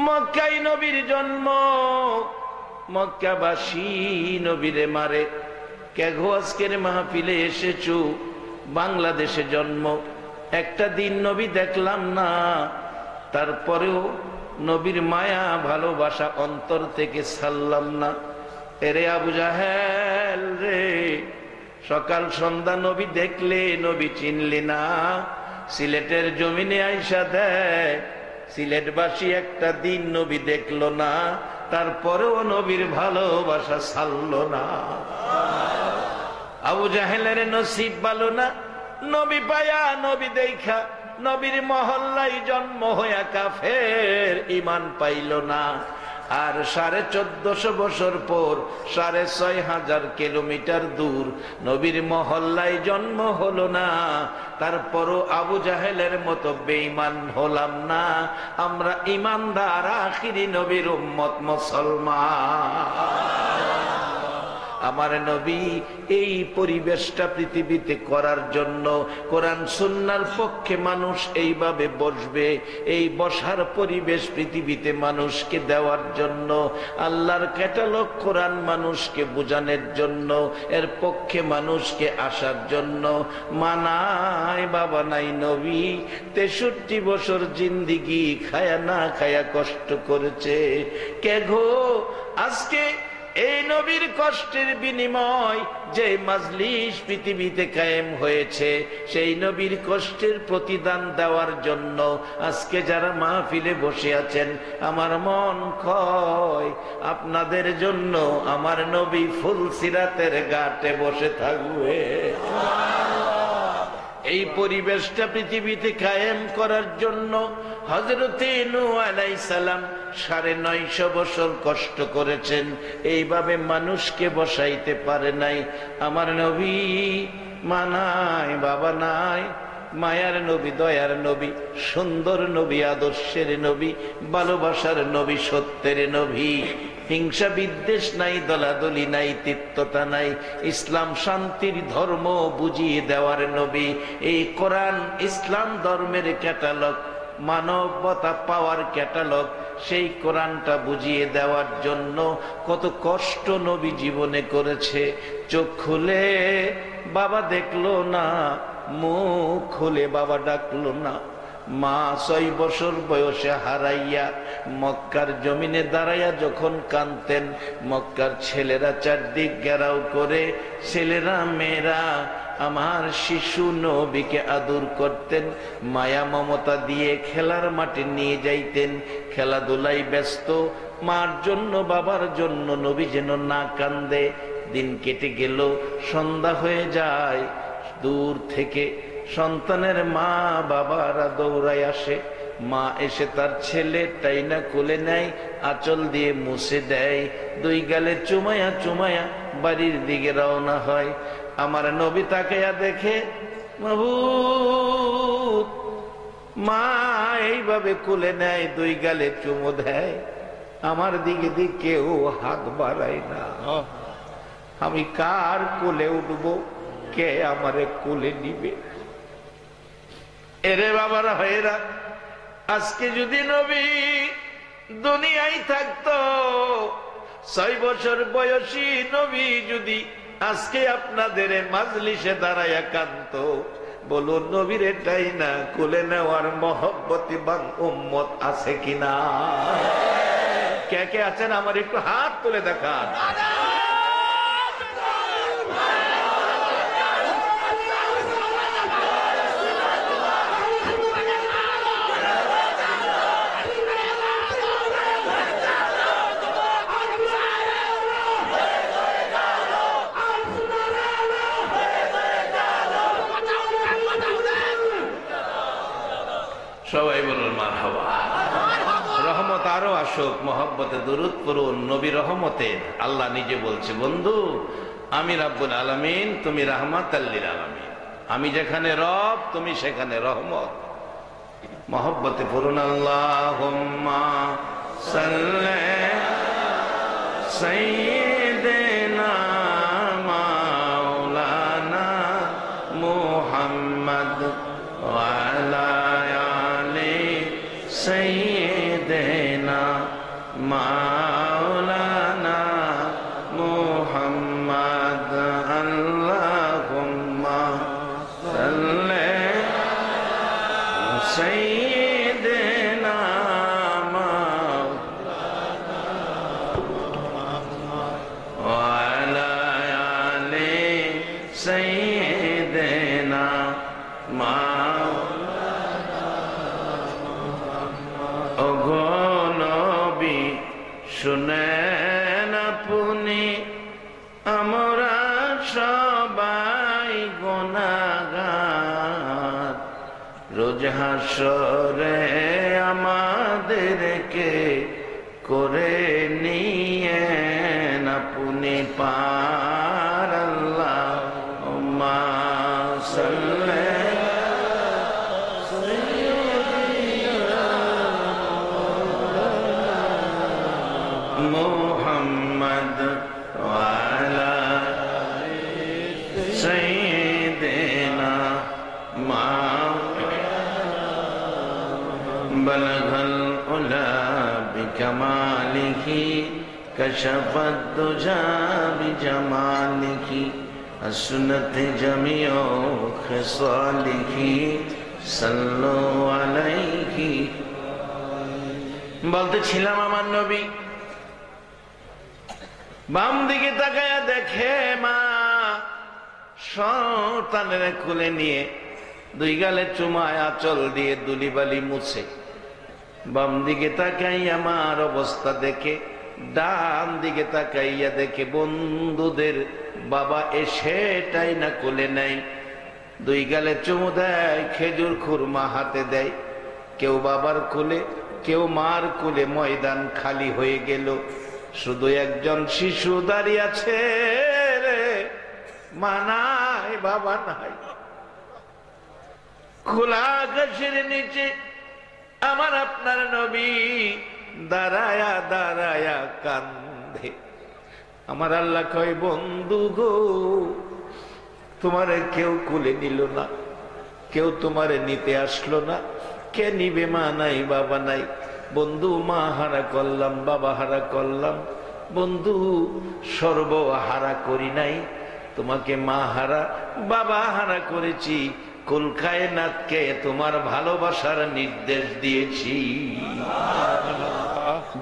মক্কায় নবীর জন্ম, মক্কাবাসী নবীরে মারে। কেগো আজকের মাহফিলে এসেছো, বাংলাদেশে জন্ম, একটা দিন নবী দেখলাম না, তারপরেও নবীর মায়া ভালোবাসা অন্তর থেকে ছাড়লাম না। এরে আবু জাহেল রে, সকাল সন্ধ্যা নবী দেখলে নবী চিনলি না। সিলেটের জমিনে আইসা দেখ, সিলেটবাসী একটা দিন নবী দেখলো না, তারপরেও নবীর ভালোবাসা ছাড়লো না। আবু জাহেলের নসিব ভালো না, নবী পায়া নবী দেখা নবীর মহল্লায় জন্ম হইয়া কাফের ঈমান পাইল না। আর 1450 বছর পর 6500 কিলোমিটার দূর নবীর মহল্লায় জন্ম হলো না, তারপরও আবু জাহেলের মতো বেঈমান হলাম না। আমরা ঈমানদার আখিরি নবীর উম্মত মুসলমান। আমার নবী এই পরিবেশটা পৃথিবীতে করার জন্য, কোরআন সুন্নাহর পক্ষে মানুষ এইভাবে বসবে, এই বসার পরিবেশ পৃথিবীতে মানুষকে দেওয়ার জন্য, আল্লাহর ক্যাটালগ কোরআন মানুষকে বোঝানোর জন্য, এর পক্ষে মানুষকে আসার জন্য। মানায় বাবা নাই নবী 63 বছর জিন্দিগি খায়া না খায়া কষ্ট করেছে। কে গো আজকে এই নবীর কষ্টের বিনিময় যে মাজলিস পৃথিবীতে কায়েম হয়েছে, সেই নবীর কষ্টের প্রতিদান দেওয়ার জন্য আজকে যারা মাহফিলে বসে আছেন, আমার মন কয় আপনাদের জন্য আমার নবী ফুলসিরাতের ঘাটে বসে থাকবে। এই পরিবেশটা পৃথিবীতে কায়েম করার জন্য হযরতে নূহ আলাইহিস সালাম 950 বছর কষ্ট করেছেন, এইভাবে মানুষকে বসাইতে পারে নাই। আমার নবী মানায় বাবা নাই, মায়ার নবী, দয়ার নবী, সুন্দর নবী, আদর্শের নবী, ভালোবাসার নবী, সত্যের নবী। হিংসা বিদ্বেষ নাই, দলাদলি নাই, তিক্ততা নাই, ইসলাম শান্তির ধর্ম বুঝিয়ে দেওয়ার নবী। এই কোরআন ইসলাম ধর্মের ক্যাটালগ, মানবতা পাওয়ার ক্যাটালগ, সেই কোরআনটা বুঝিয়ে দেওয়ার জন্য কত কষ্ট নবী জীবনে করেছে। চোখ খুলে বাবা দেখলো না, মুখ খুলে বাবা ডাকলো না। মা 6 বছর বয়সে হারাইয়া মক্কার জমিনে দাঁড়াইয়া যখন কাঁদতেন, মক্কার ছেলেরা চারদিক ঘেরাও করে, ছেলেরা মেয়েরা আমার শিশু নবীকে আদর করতেন, মায়া মমতা দিয়ে খেলার মাঠে নিয়ে যাইতেন, খেলাধুলায় ব্যস্ত। মার জন্য বাবার জন্য নবী যেন না কান্দে। দিন কেটে গেল, সন্ধ্যা হয়ে যায়, দূর থেকে সন্তানের মা বাবারা দৌড়ায় আসে। মা এসে তার ছেলে টাইনা কোলে নেয়, আঁচল দিয়ে মুছে দেয়, 2 গালে চুমায়া চুমায়া বাড়ির দিকে রওনা হয়। আমার নবী তাকায়া দেখে, মাবুদ, মা এইভাবে কোলে নেয়, 2 গালে চুমো দেয়, আমার দিকে কেউ হাত বাড়ায় না। আমি কার কোলে উঠবো, কে আমারে কোলে নিবে? এরে বাবারা ভাইরা, আজকে যদি নবী দুনিয়ায় থাকতো, 6 বছর বয়সী নবী যদি আজকে আপনাদের মাজলিসে দাঁড়ায়া কাঁদতো, বলুন নবীর এটাই না কোলে নেওয়ার মহব্বতিবান উম্মত আছে কিনা? কে কে আছেন আমার একটু হাত তুলে দেখান। সবাই বলুন মারহাবা। রহমত আরো আসুক, মহব্বতে দুরূদ পড়ুন নবী রহমতের। আল্লাহ নিজে বলছে, বন্ধু আমি রাব্বুল আলামিন, তুমি রাহমাতাল লিল আলামিন। আমি যেখানে রব, তুমি সেখানে রহমত। মহব্বতে পড়ুন আল্লাহুম্মা সাল্লি সাইয়্যিদিনা মাওলানা মুহাম্মদ ওয়া আলা আলি সাইয়্যিদিনা মাওলানা মুহাম্মদ আল্লাহুম্মা সাল্লি সাইয়্যিদিনা ওয়া আলা আলি সাইয়্যিদিনা শুনেন আপনি আমরা সবাই গুনাহগার, রোজ হাসরে আমাদেরকে করে নিয়েন আপনি পার। আল্লাহুম্মা সাল্লি মুহাম্মদ ওয়া আলা সাইয়্যিদিনা বালাগাল উলা বিকামালিহি কাশাফাদ দুজা বিজামালিহি আসনাত জামিউ খিসালিহি সাল্লু আলাইহি। বলতেছিলাম আমার নবী বাম দিকে তাকায়া দেখে মা সন্তানের কোলে নিয়ে দুই গালে চুমায় আঁচল দিয়ে দুলিবালি মুছে। বাম দিকে তাকাইয়া মার অবস্থা দেখে, ডান দিকে তাকাইয়া দেখে বন্ধুদের বাবা এসেটাই না কোলে নাই, দুই গালে চুমু দেয়, খেজুর খুরমা হাতে দেয়। কেউ বাবার কোলে, কেউ মার কোলে। ময়দান খালি হয়ে গেল, শুধু একজন শিশু দাঁড়িয়ে আছে রে, মা নাই, বাবা নাই। খোলা আকাশের নিচে আমার আপনার নবী দাঁড়ায়া দাঁড়ায়া কান্দে। আমার আল্লাহ কয়, বন্ধু গো, তোমারে কেউ কোলে নিল না, কেউ তোমারে নিতে আসলো না। কে নিবে? মা নাই, বাবা নাই। বন্ধু, মা হারা করলাম, বাবা হারা করলাম, বন্ধু সর্বহারা করি নাই, তোমাকে মা হারা বাবা হারা করেছি। কুল কায়নাতকে তোমার ভালোবাসার নির্দেশ দিয়েছি।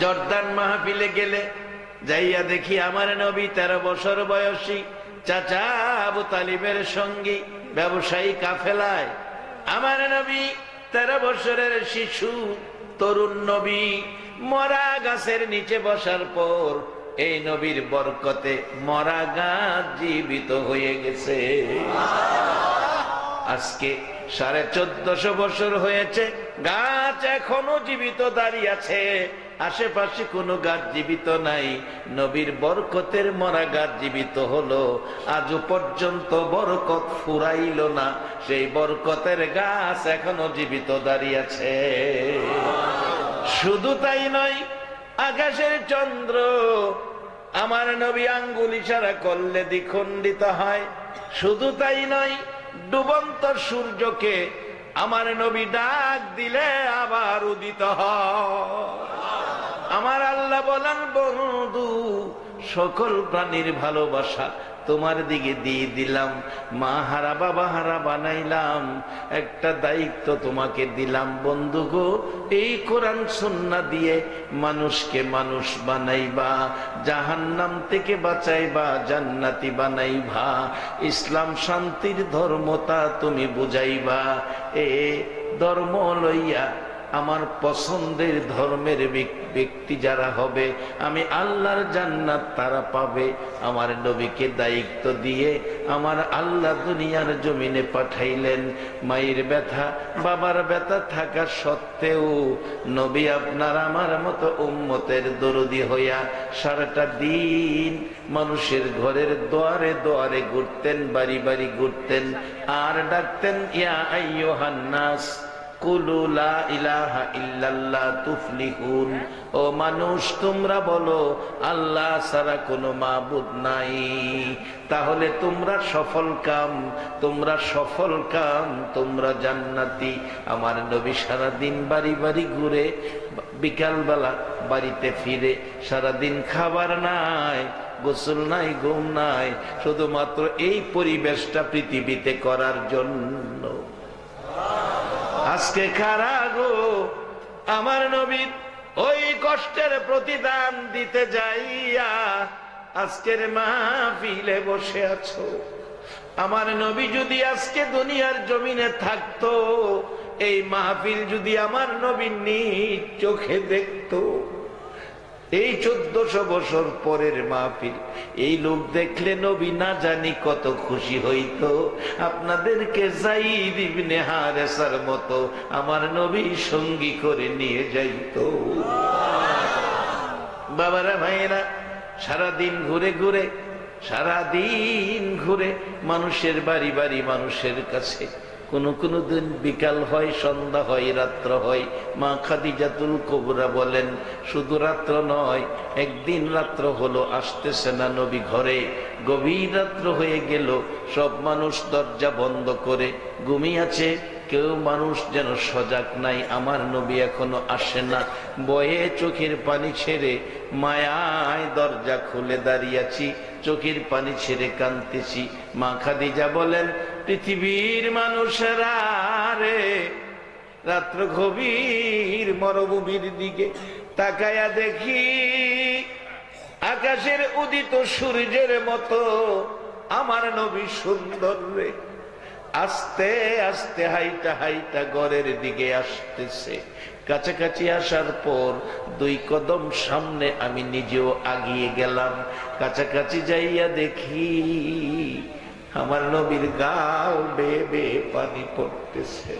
জর্দান মাহফিলে গেলে যাইয়া দেখি আমার নবী 13 বছর বয়সী চাচা আবু তালিবের সঙ্গী ব্যবসায়ী কাফেলায়। আমার নবী 13 বছরের শিশু তরুণ নবী মরা গাছের নিচে বসার পর এই নবীর বরকতে মরা গাছ জীবিত হয়ে গেছে। আজকে 1450 বছর হয়েছে, গাছ এখনো জীবিত দাঁড়িয়ে আছে। আশেপাশে কোনো গাছ জীবিত নাই, নবীর বরকতের মরা গাছ জীবিত হলো। আজও পর্যন্ত বরকত ফুরাইল না, সেই বরকতের গাছ এখনো জীবিত দাঁড়িয়ে আছে। শুধু তাই নয়, আকাশের চন্দ্র আমার নবী আঙ্গুল ইশারা করলে দ্বিখণ্ডিত হয়। শুধু তাই নয়, ডুবন্ত সূর্যকে আমার নবী ডাক দিলে আবার উদিত হয়। আমার আল্লাহ বলেন, বন্ধু, সকল প্রাণীর ভালোবাসা তোমার দিকে দিয়ে দিলাম, মা হারা বাবা হারা বানাইলাম। একটা দায়িত্ব তোমাকে দিলাম বন্ধু গো, এই কোরআন সুন্নাহ দিয়ে মানুষকে মানুষ বানাইবা, জাহান্নাম থেকে বাঁচাইবা, জান্নাতি বানাইবা, ইসলাম শান্তির ধর্মতা তুমি বুঝাইবা। এ ধর্ম লইয়া আমার পছন্দের ধর্মের ব্যক্তি যারা হবে, আমি আল্লাহর জান্নাত তারা পাবে। আমার নবীকে দায়িত্ব দিয়ে আমার আল্লাহ দুনিয়ার জমিনে পাঠাইলেন। মায়ের ব্যথা বাবার ব্যথা থাকা সত্ত্বেও নবী আপনার আমার মতো উম্মতের দরদি হইয়া সারাটা দিন মানুষের ঘরের দুয়ারে দুয়ারে ঘুরতেন, বাড়ি বাড়ি ঘুরতেন, আর ডাকতেন, ইয়া আইয়ুহান নাস কুলু লা ইলাহা ইল্লাল্লাহ তুফলিহুন। ও মানুষ, তোমরা বলো আল্লাহ ছাড়া কোনো মাবুদ নাই, তাহলে তোমরা সফল কাম, তোমরা সফল কাম, তোমরা জান্নাতি। আমার নবী সারা দিন বাড়ি বাড়ি ঘুরে বিকালবেলা বাড়িতে ফিরে সারাদিন খাবার নাই, গোসল নাই, ঘুম নাই, শুধুমাত্র এই পরিবেশটা পৃথিবীতে করার জন্য। আজকে কারা গো আমার নবীর ওই কষ্টের প্রতিদান দিতে যাইয়া আজকের মাহফিলে বসে আছো? আমার নবী যদি আজকে দুনিয়ার জমিনে থাকতো, এই মাহফিল যদি আমার নবী নিজ চোখে দেখতো, এই 1400 বছর পরের মাহফিল, এই লোক দেখলে নবী না জানি কত খুশি হইতো। আপনাদেরকে যায়েদ ইবনে হারেসার মতো আমার নবী সঙ্গী করে নিয়ে যাইতো। বাবারা ভাইয়েরা, সারাদিন ঘুরে মানুষের বাড়ি বাড়ি, মানুষের কাছে, কোন দিন বিকাল হয়, সন্ধ্যা হয়, রাত্র হয়। মা খাদিজাতুল কুবরা বলেন, শুধু রাত্র নয়, একদিন রাত্র হলো, আসতেছে না নবী ঘরে। গভীর রাত্র হয়ে গেল, সব মানুষ দরজা বন্ধ করে ঘুমিয়ে আছে, কেউ মানুষ যেন সজাগ নাই। আমার নবী এখনো আসে না। বয়ে চোখের পানি ছেড়ে মায়ায় দরজা খুলে দাঁড়িয়েছি, চোখের পানি ছেড়ে কাঁদতেছি। মা খাদিজা বলেন, পৃথিবীর মানুষেরা রে, রাত্র গভীর মরুভূমির দিকে তাকায়া দেখি আকাশের উদিত সূর্যের মতো আমার নবী সুন্দর রে। আস্তে আস্তে হাইটা হাইটা ঘরের দিকে আসতেছে। কাছাকাছি আসার পর 2 কদম সামনে আমি নিজেও আগিয়ে গেলাম। কাছাকাছি যাইয়া দেখি আমার নবীর গাল বেয়ে বেয়ে পানি পড়তেছে।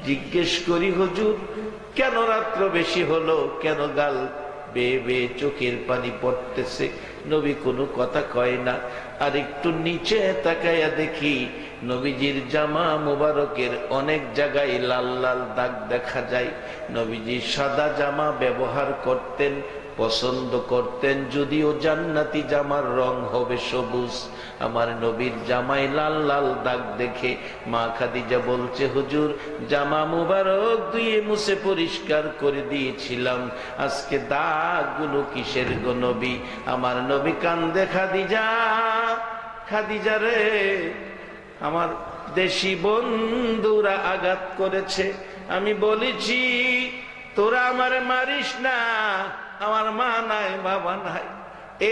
জিজ্ঞেস করি, হুজুর কেন রাত্র বেশি হলো, কেন গাল বেয়ে বেয়ে চোখের পানি পড়তেছে? নবী কোনো কথা কয় না। আর একটু নিচে তাকাইয়া দেখি নবীজির জামা মুবারকের অনেক জায়গায় লাল লাল দাগ দেখা যায়। নবীজি সাদা জামা ব্যবহার করতেন, পছন্দ করতেন, যদিও জান্নাতি জামার রং হবে সবুজ। আমার নবীর জামায় লাল লাল দাগ দেখে মা খাদিজা বলছে, হুজুর জামা মুবারক ধুয়ে মুছে পরিষ্কার করে দিয়েছিলাম, আজকে দাগগুলো কিসের গো নবী? আমার নবী কান্দে, খাদিজা, খাদিজা রে, আমার দেশি বন্ধুরা আঘাত করেছে, আমি বলেছি তোরা আমার মারিস না, আমার মা নাই, বাবা নাই,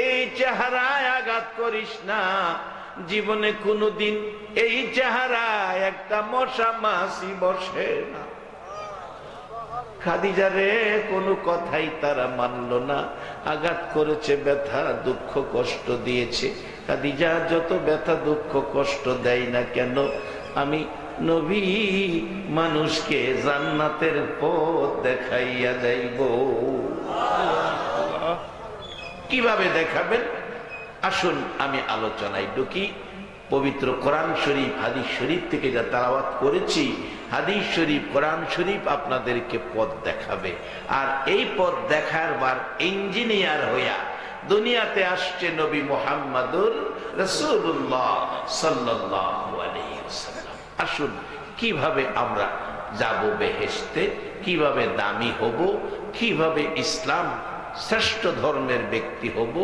এই চেহারায় আঘাত করিস না। জীবনে কোনোদিন এই চেহারায় একটা মশা মাছি বসে না। খাদিজা রে, কোনো কথাই তারা মানল না। আঘাত করেছে, ব্যথা দুঃখ কষ্ট দিয়েছে। খাদিজা যত ব্যথা দুঃখ কষ্ট দেয় না কেন, আমি নবী মানুষকে জান্নাতের পথ দেখাইয়া যাইব। কিভাবে দেখাবেন? আসুন আমি আলোচনায় ঢুকি। পবিত্র কোরআন শরীফ, হাদিস শরীফ থেকে যা তেলাওয়াত করেছি, হাদিস শরীফ, কোরআন শরীফ আপনাদেরকে পথ দেখাবে। আর এই পথ দেখাবার ইঞ্জিনিয়ার হইয়া দুনিয়াতে আসছে নবী মুহাম্মদুর রাসূলুল্লাহ সাল্লাল্লাহু আলাইহি ওয়াসাল্লাম। আসুন কিভাবে আমরা যাব বেহেশতে, কিভাবে দামি হব, কিভাবে ইসলাম শ্রেষ্ঠ ধর্মের ব্যক্তি হব।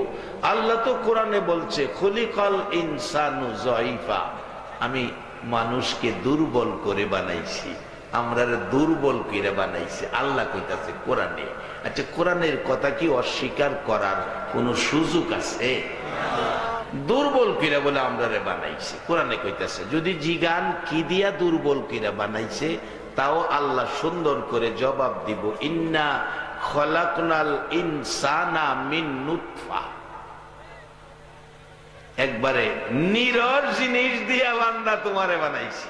আল্লাহ তো কোরআনে বলছে, খুলিকাল ইনসানু যায়ীফা, আমি মানুষকে দুর্বল করে বানাইছি, আমরা দুর্বল করে বানাইছি, আল্লাহ কইতাছে কোরআনে। আচ্ছা, কোরআনের কথা কি অস্বীকার করার কোন সুযোগ আছে? দুর্বল কিরা বলে আমরা বানাইছি, কোরআনে কইতাছে। যদি জিগান কি দিয়া দুর্বল কিরা বানাইছে, তাও আল্লাহ সুন্দর করে জবাব দিব, ইন্না খলাকনাল ইনসানা মিন নুতফা। একবারে নিরর জিনিস দিয়া বান্দা তোমারে বানাইছি।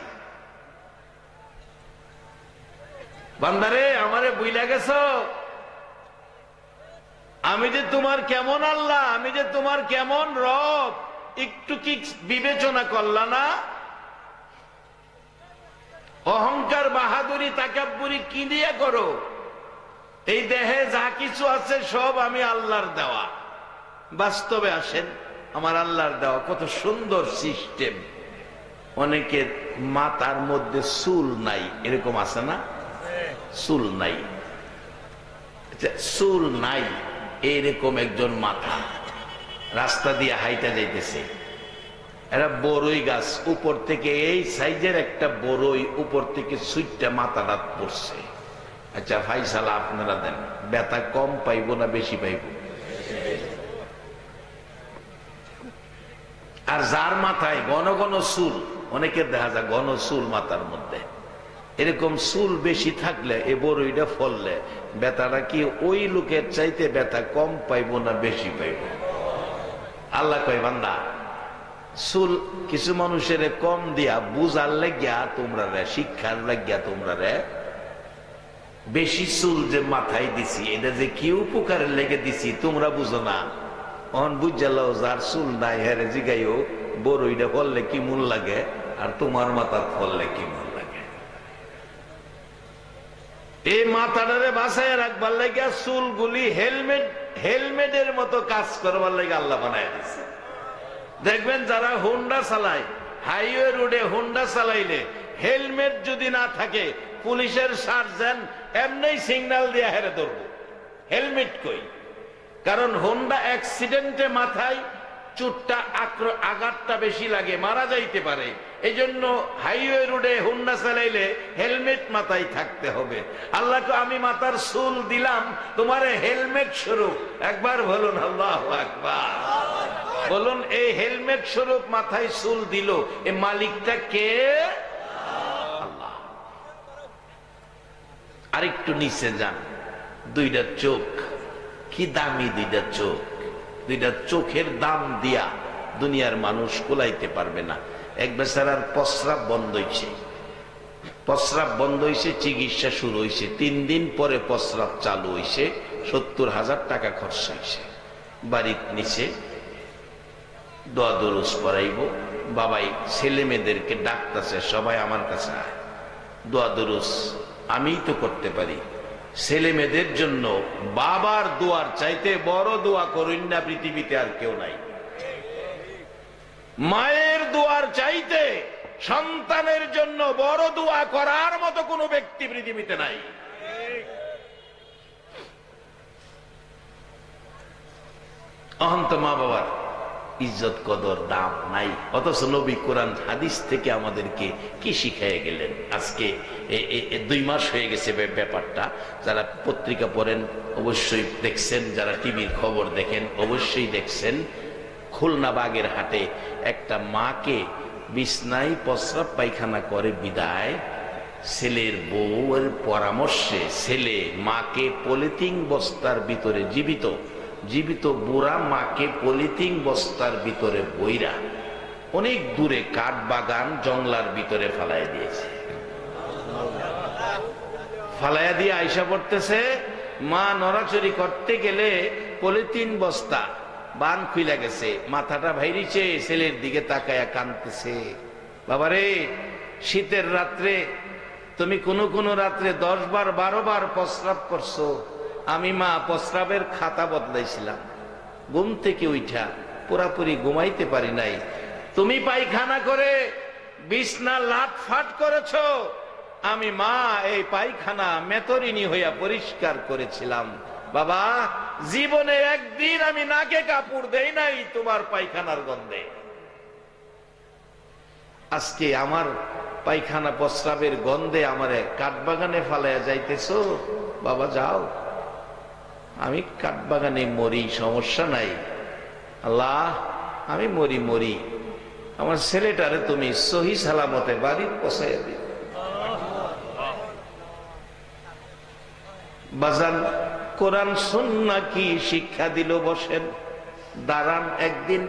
বান্দারে, আমারে বুইলা গেছো, আমি যে তোমার কেমন আল্লাহ, আমি যে তোমার কেমন রব, একটু কি বিবেচনা করলা না? অহংকার, বাহাদুরি, তাকাব্বুরি কি দিয়ে করো? এই দেহে যা কিছু আছে সব আমি আল্লাহর দেওয়া। বাস্তবে আসেন, আমার আল্লাহর দেওয়া কত সুন্দর সিস্টেম। অনেকের মাথার মধ্যে চুল নাই, এরকম আছে না? চুল নাই, চুল নাই এরকম একজন মাথা রাস্তা দিয়ে হাইটা যাইতেছে, এরা বড়ই গাছ উপর থেকে এই সাইজের একটা বড়ই উপর থেকে সুইটটা মাথাটা পড়ছে। আচ্ছা ফাইসালা আপনারা দেন, ব্যথা কম পাইব না বেশি পাইব? আর যার মাথায় ঘন ঘন চুল, অনেকের দেখা যায় ঘন চুল মাথার মধ্যে, এরকম চুল বেশি থাকলে এ বড়ইটা ফললে ব্যথাটা কি ওই লোকের চাইতে ব্যথা কম পাইব না বেশি পাইব? আল্লাহ কয় বান্দা, চুল কিছু মানুষের কম দিয়া বুঝার লাগিয়া তোমরা রে, শিক্ষার লাগিয়া তোমরা রে বেশি চুল যে মাথায় দিছি, এটা যে কি উপকারের লেগে দিছি তোমরা বুঝো না। অন বুঝালো যার চুল নাই হেরে জিগাইও বড়ইটা ফললে কি মূল লাগে আর তোমার মাথার ফললে কি মূল লাগে। এই মাথাটারে বাঁচায় রাখবার লাগিয়া চুলগুলি হেলমেটের মতো কাজ করবার লাগে আল্লাহ বানায় দিচ্ছে। দেখবেন যারা হোন্ডা চালায়, হাইওয়ে রোডে হোন্ডা চালাইলে হেলমেট যদি না থাকে পুলিশের সার্জেন্ট এমনি সিগন্যাল দিয়ে হেরে ধরবো, হেলমেট কই। কারণ হোন্ডা অ্যাক্সিডেন্টে মাথায় চুটটা আঘাতটা বেশি লাগে, মারা যাইতে পারে। এই জন্য হাইওয়ে রোডে হোন্ডা চালাইলে হেলমেট মাথায় থাকতে হবে। আল্লাহকে আমি মাথার চুল দিলাম তোমার হেলমেট স্বরূপ, একবার বলুন আল্লাহু আকবার। বলুন এই হেলমেট স্বরূপ মাথায় চুল দিল, এ মালিকটা কে? আল্লাহ। আরেকটু নিচে যান, দুইটা চোখ, কি দামি দুইটা চোখ। দুইটা চোখের দাম দিয়া দুনিয়ার মানুষ কুলাইতে পারবে না। এক বেচারার প্রস্রাব বন্ধ হয়েছে, প্রস্রাব বন্ধ হয়েছে, চিকিৎসা শুরু হয়েছে, 3 দিন পরে প্রস্রাব চালু হয়েছে, 70,000 টাকা খরচ হয়েছে। বাড়ির নিচে দোয়া দরুজ পড়াইব, বাবাই ছেলে মেয়েদেরকে ডাকতেছে, সবাই আমার কাছে আয়, দোয়া দরুজ আমিই তো করতে পারি। ছেলে মেয়েদের জন্য বাবার দোয়ার চাইতে বড় দোয়া করুন না পৃথিবীতে আর কেউ নাই। মায়ের দোয়ার চাইতে সন্তানের জন্য বড় দোয়া করার মতো কোনো ব্যক্তি পৃথিবীতে নাই। অহন্ত মা বাবার ইজ্জত কদর দাম নাই, অথচ নবী কোরআন হাদিস থেকে আমাদেরকে কি শিখিয়ে গেলেন। আজকে 2 মাস হয়ে গেছে ব্যাপারটা। যারা পত্রিকা পড়েন অবশ্যই দেখছেন, যারা টিভির খবর দেখেন অবশ্যই দেখছেন, খুলনা বাগেরহাটে একটা মাকে বিছনায় প্রস্রাব পায়খানা করে বিদায়, ছেলের বউয়ের পরামর্শে ছেলে মাকে পলিথিন বস্তার ভিতরে জীবিত বুড়া মাকে পলিথিন বস্তার ভিতরে বইরা অনেক দূরে কাঠ বাগান জংলার ভিতরে ফালাই দিয়েছে। ফালাইয়া দিয়ে আয়সা পড়তেছে, মা নড়াচড়ি করতে গেলে পলিথিন বস্তা বান খুইলা গেছে, মাথাটা ভাইরিছে, ছেলের দিকে তাকায়া কাঁদতেছে। বাবারে, শীতের রাত্রে তুমি কোনো রাত্রে 10 বার 12 বার প্রস্রাব করছো, আমি মা প্রস্রাবের খাতা বদলাইছিলাম, ঘুম থেকে উঠা পুরাপুরি ঘুমাইতে পারি নাই, তুমি পায়খানা করে বিছনা লাটফাট করেছ, আমি মা এই পায়খানা মেতরিনী হইয়া পরিষ্কার করেছিলাম। বাবা, জীবনে একদিন আমি নাকে কাপড় দেই নাই তোমার পায়খানার গন্ধে। আজকে আমার পায়খানা প্রস্রাবের গন্ধে আমারে কাঠবাগানে ফালাইয়া যাইতেছো। বাবা যাও, আমি কাঠবাগানে মরি, সমস্যা নাই। আল্লাহ, আমি মরি, আমার ছেলেটারে তুমি সহি সালামতে বাড়ির পৌঁছাইয়া দিও। বাজান, কোরআন সুন্নাহ কি শিক্ষা দিল? বসেন, দাঁড়ান। একদিন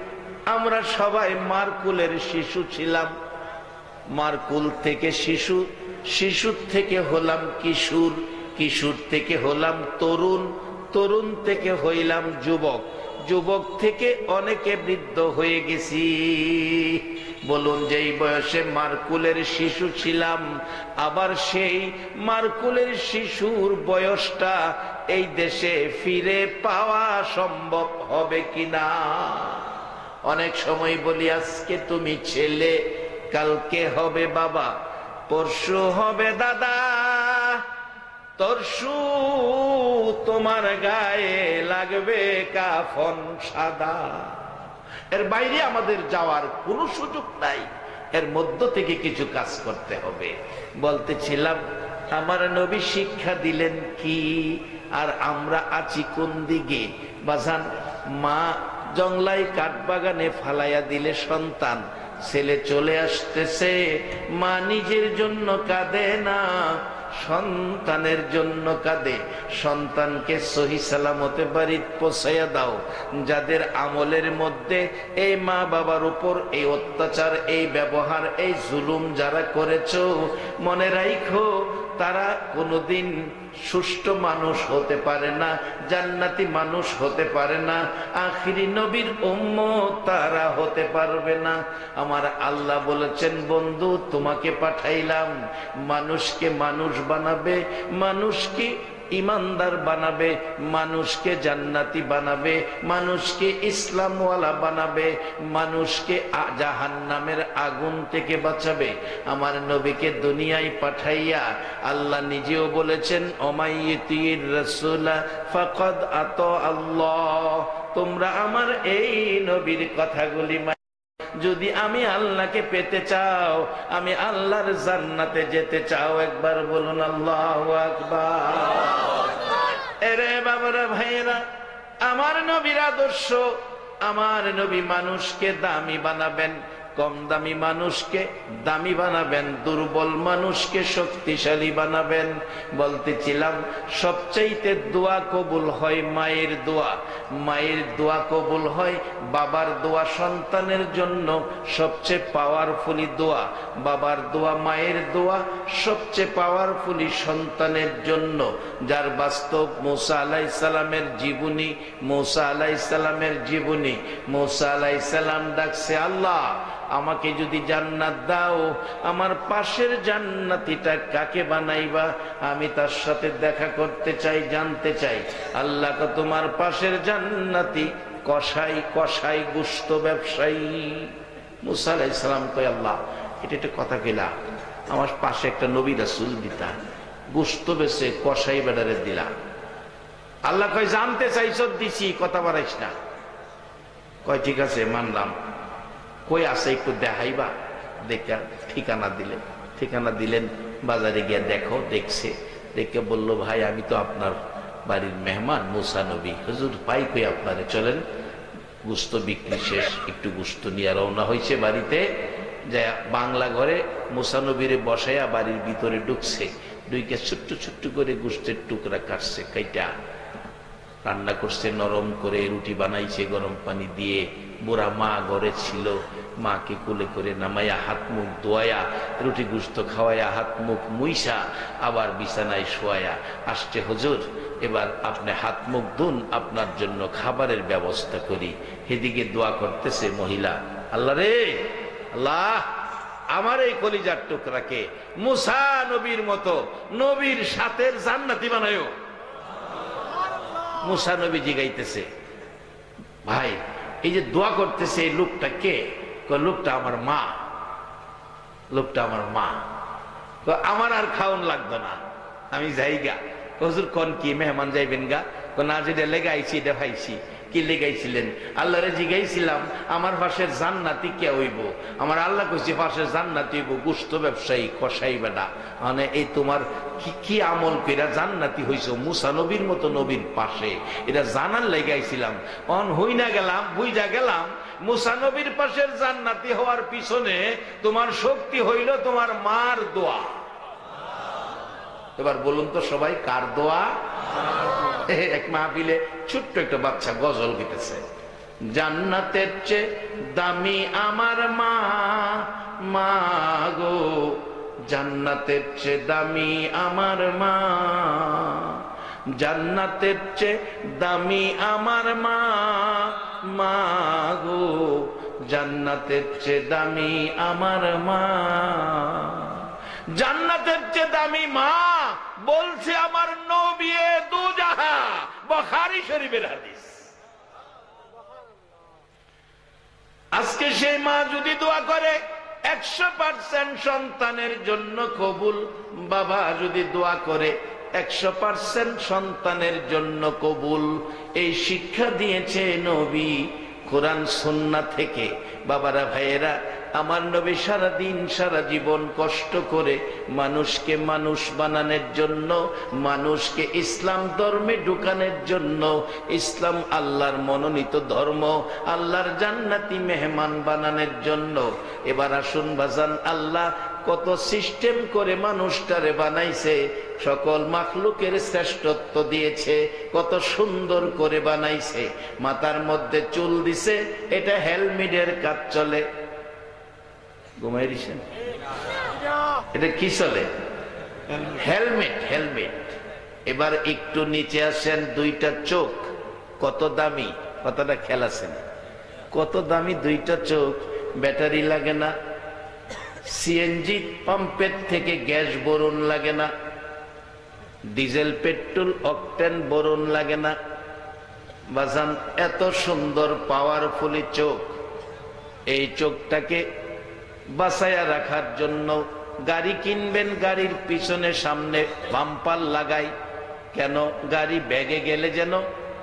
আমরা সবাই মারকুলের শিশু ছিলাম, মারকুল থেকে শিশুর থেকে হলাম কিশোর, কিশোর থেকে হলাম তরুণ, তরুণ থেকে হইলাম যুবক, যুবক থেকে অনেকে বৃদ্ধ হয়ে গেছি। বলুন, যেই বয়সে মারকুলের শিশু ছিলাম, আবার সেই মারকুলের শিশুর বয়সটা এই দেশে ফিরে পাওয়া সম্ভব হবে কিনা? অনেক সময় বলি, আজকে তুমি ছেলে, কালকে হবে বাবা, পরশু হবে দাদা, তরশু তোমার গায়ে লাগবে কাফন সাদা। এর বাইরে আমাদের যাওয়ার কোনো সুযোগ নাই, এর মধ্য থেকে কিছু কাজ করতে হবে। বলতেছিলাম আমার নবী শিক্ষা দিলেন কি, আর আমরা আছি কোন দিকে? বাজান, মা জংলাই কাঠবাগানে ফালাইয়া দিলে সন্তান, ছেলে চলে আসতেছে, মা নিজের জন্য কাঁদে না, সন্তানের জন্য কাঁদে। সন্তানকে সহি সালামতে বাড়িতে পৌঁছাইয়া দাও। যাদের আমলের মধ্যে এই মা বাবার উপর এই অত্যাচার, এই ব্যবহার, এই জুলুম যারা করেছো, মনে রাখো তারা কোনোদিন সুষ্ঠু মানুষ হতে পারে না, জান্নাতি মানুষ হতে পারে না, আখিরি নবীর উম্মত তারা হতে পারবে না। আমার আল্লাহ বলেছেন, বন্ধু তোমাকে পাঠাইলাম মানুষকে মানুষ বানাবে, মানুষকে ইমানদার বানাবে, মানুষকে জান্নাতি বানাবে, মানুষকে ইসলামওয়ালা বানাবে, মানুষকে জাহান্নামের আগুন থেকে বাঁচাবে। আমার নবীকে দুনিয়ায় পাঠাইয়া আল্লাহ নিজেও বলেছেন, ওমাইয়িতির রাসূলা ফাকাদ আতা আল্লাহ। তোমরা আমার এই নবীর কথাগুলি যদি আমি আল্লাহকে পেতে চাও, আমি আল্লাহর জান্নাতে যেতে চাও, একবার বলুন আল্লাহু আকবার। এরে বাবারা, ভাইয়েরা, আমার নবীর আদর্শ, আমার নবী মানুষকে দামি বানাবেন, কম দামি মানুষকে দামি বানাবেন, দুর্বল মানুষকে শক্তিশালী বানাবেন। বলতেছিলাম সবচাইতে দোয়া কবুল হয় মায়ের দোয়া, মায়ের দোয়া কবুল হয়, বাবার দোয়া সন্তানের জন্য সবচেয়ে পাওয়ারফুলি দোয়া, বাবার দোয়া, মায়ের দোয়া সবচেয়ে পাওয়ারফুলি সন্তানের জন্য। যার বাস্তব মুসা আলাইহিস সালামের জীবনী, মুসা আলাইহিস সালামের জীবনী, মুসা আলাইহিস সালাম ডাকছে, আল্লাহ আমাকে যদি জান্নাত দাও, আমার পাশের জান্নাতিটা কাকে বানাইবা? আমি তার সাথে দেখা করতে চাই, জানতে চাই। আল্লাহ কো তোমার পাশের জান্নাতি কসাই, কসাই গোশত ব্যবসায়ী। মুসা আলাইহিস সালাম কয়, আল্লাহ এটা একটা কথা কইলা, আমার পাশে একটা নবী রাসূল দিতা, গোশত বেচে কসাই বেডারে দিলা। আল্লাহ কয়, জানতে চাইছো, দিছি, কথা বাড়াইস না। কয় ঠিক আছে, মানলাম। কই আছে একটু দেখাইবা? দেখা ঠিকানা দিলেন, ঠিকানা দিলেন, বাজারে গিয়ে দেখো। দেখছে, দেখে বললো, ভাই আমি তো আপনার বাড়ির মেহমান মুসা নবী, হুজুর পাই কই আপনারে, চলেন। গুস্ত বিক্রি শেষ, একটু গুস্ত নিয়ে রওনা হয়েছে বাড়িতে। যা বাংলা ঘরে মুসা নবীরে বসাইয়া বাড়ির ভিতরে ঢুকছে, ঢুকে ছোট্ট ছোট্ট করে গুস্তের টুকরা কাটছে, কাইটা রান্না করছে, নরম করে রুটি বানাইছে গরম পানি দিয়ে। বুড়া মা ঘরে ছিল, মাকে কোলে করে নামাইয়া হাত মুখ ধোয়াইয়া রুটি গুস্ত খাওয়াইয়া হাত মুখ মুইসা আবার বিছানায় শোয়াইয়া আসছে, হুজুর এবার আপনি হাত মুখ ধুন, আপনার জন্য খাবারের ব্যবস্থা করি। এদিকে দোয়া করতেছে মহিলা, আল্লাহ রে, আল্লাহ আমার এই কলিজার টুকরাকে মুসা নবীর মতো নবীর সাথে জান্নাতি বানায়ো। মুসা নবী জিগাইতেছে, ভাই এই যে দোয়া করতেছে এই লোকটা কে? লোকটা আমার মা, লোকটা আমার মা। আমার আর খাওন লাগতো না, আমি যাইগা। হুজুর কোন কি মেহমান যাইবেন গা? না, যেটা লেগাইছি এটা ভাইছি। কি লেগাইছিলেন? আল্লাহরে জিগাইছিলাম আমার পাশের জান্নাতি কে হইব? আমার আল্লাহ কইছে পাশের জান্নাতি হইব গোশত ব্যবসায়ী, কসাই বেটা। মানে এই তোমার কি আমল কইরা জান্নাতি হইছো মুসা নবীর মতো নবীর পাশে, এটা জানার লেগাইছিলাম। অন হই না গেলাম, বুঝা গেলাম মুসা নবীর পাশের জান্নাতি হওয়ার পিছনে তোমার শক্তি হইল তোমার মার দোয়া। এবার বলুন তো সবাই, কার দোয়া? এক মাহফিলে ছোট্ট একটা বাচ্চা গজল গেতেছে, জান্নাতের চেয়ে দামি আমার মা, মা গো জান্নাতের চেয়ে দামি আমার মা, জান্নাতের চেয়ে দামি আমার মা, মা গো জান্নাতের চেয়ে দামি আমার মা। জান্নাতের চেয়ে দামি মা বলছে আমার নবী দুজাহা, বুখারী শরীফের হাদিস। আজকে সেই মা যদি দোয়া করে 100% সন্তানের জন্য কবুল, বাবা যদি দোয়া করে 100% সন্তানের জন্য কবুল। এই শিক্ষা দিয়েছে নবী কোরআন সুন্নাহ থেকে। বাবারা ভাইয়েরা, আমার নবী সারা দিন সারা জীবন কষ্ট করে মানুষকে মানুষ বানানোর জন্য, মানুষকে ইসলাম ধর্মে ঢুকানোর জন্য, ইসলাম আল্লাহর মনোনীত ধর্ম, আল্লাহর জান্নাতি মেহমান বানানোর জন্য। এবার আসুন বাজান, আল্লাহ কত সিস্টেম করে মানুষটারে বানাইছে, সকল মাখলুকের শ্রেষ্ঠত্ব দিয়েছে, কত সুন্দর করে বানাইছে। মাথার মধ্যে চুল দিছে, এটা হেলমেটের কাজ চলে। ঘুমাই দিছেন? এটা কি চলে? Helmet, helmet. এবার একটু নিচে আসেন, দুইটা চোখ কত দামি, কথাটা খেয়াল আছে না? কত দামি দুইটা চোখ, ব্যাটারি লাগে না, সিএনজি পাম্পের থেকে গ্যাস বোরন লাগে না, ডিজেল পেট্রোল অকটেন বোরন লাগে না। বাজান, এত সুন্দর পাওয়ারফুলি চোখ, এই চোখটাকে বাঁচায়া রাখার জন্য গাড়ি কিনবেন, গাড়ির পিছনে সামনে বাম্পার লাগাই। কেন? গাড়ি ব্যাগে গেলে যেন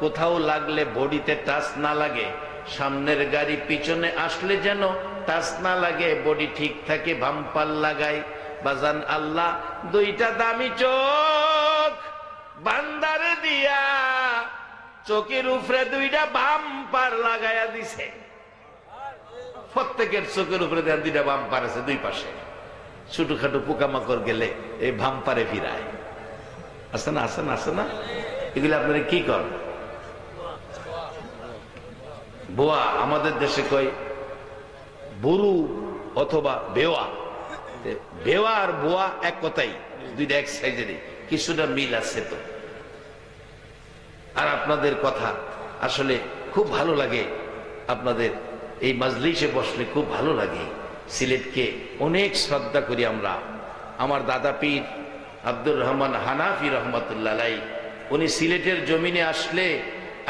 কোথাও লাগলে বডিতে টাচ না লাগে, সামনের গাড়ি পিছনে আসলে যেন টাচ না লাগে, বডি ঠিক থাকে, বাম্পার লাগাই। বাজান, আল্লাহ দুইটা দামি চোখ বান্দারে দিয়া চোখের উপরে দুইটা বাম্পার লাগাইয়া দিছে। প্রত্যেকের চোখের উপরে দুইটা বাম্পার আছে, দুই পাশে। ছোটখাটো পোকামাকড় গেলে এই বাম্পারে ফিরায়। আছে না? আছে না? আছে না? এগুলো আপনারা কি করেন? বোয়া, আমাদের দেশে কয় বুরু অথবা বেওয়া। বেওয়া আর বোয়া এক কথাই, দুইটা এক সাইজেরই, কিছুটা মিল আছে তো। আর আপনাদের কথা আসলে খুব ভালো লাগে, আপনাদের এই মাজলিসে বসলে খুব ভালো লাগে। সিলেটকে অনেক শ্রদ্ধা করি আমরা। আমার দাদা পীর আব্দুর রহমান হানাফি রহমতুল্লাহ আলাইহি, উনি সিলেটের জমিনে আসলে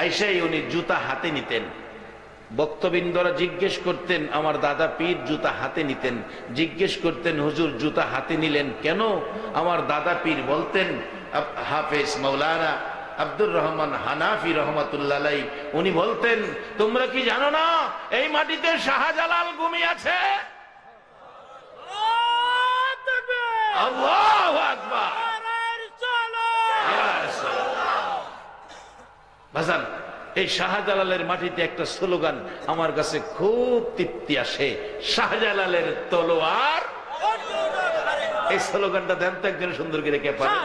আইসাই উনি জুতা হাতে নিতেন। বক্তবৃন্দরা জিজ্ঞেস করতেন, আমার দাদা পীর জুতা হাতে নিতেন। জিজ্ঞেস করতেন, হুজুর জুতা হাতে নিলেন কেন? আমার দাদা পীর বলতেন, হাফেজ মাওলানা আব্দুর রহমান হানাফি রহমতুল্লাহ আলাইহি, উনি বলতেন, তোমরা কি জানো না এই মাটিতে শাহজালাল ঘুমিয়ে আছে? আল্লাহু আকবার। ভাসান, এই শাহজালালের মাটিতে একটা স্লোগান আমার কাছে খুব তৃপ্তি আসে, শাহজালালের তলোয়ার। এই স্লোগানটা দেন তো একজন সুন্দর করে, কে পারে?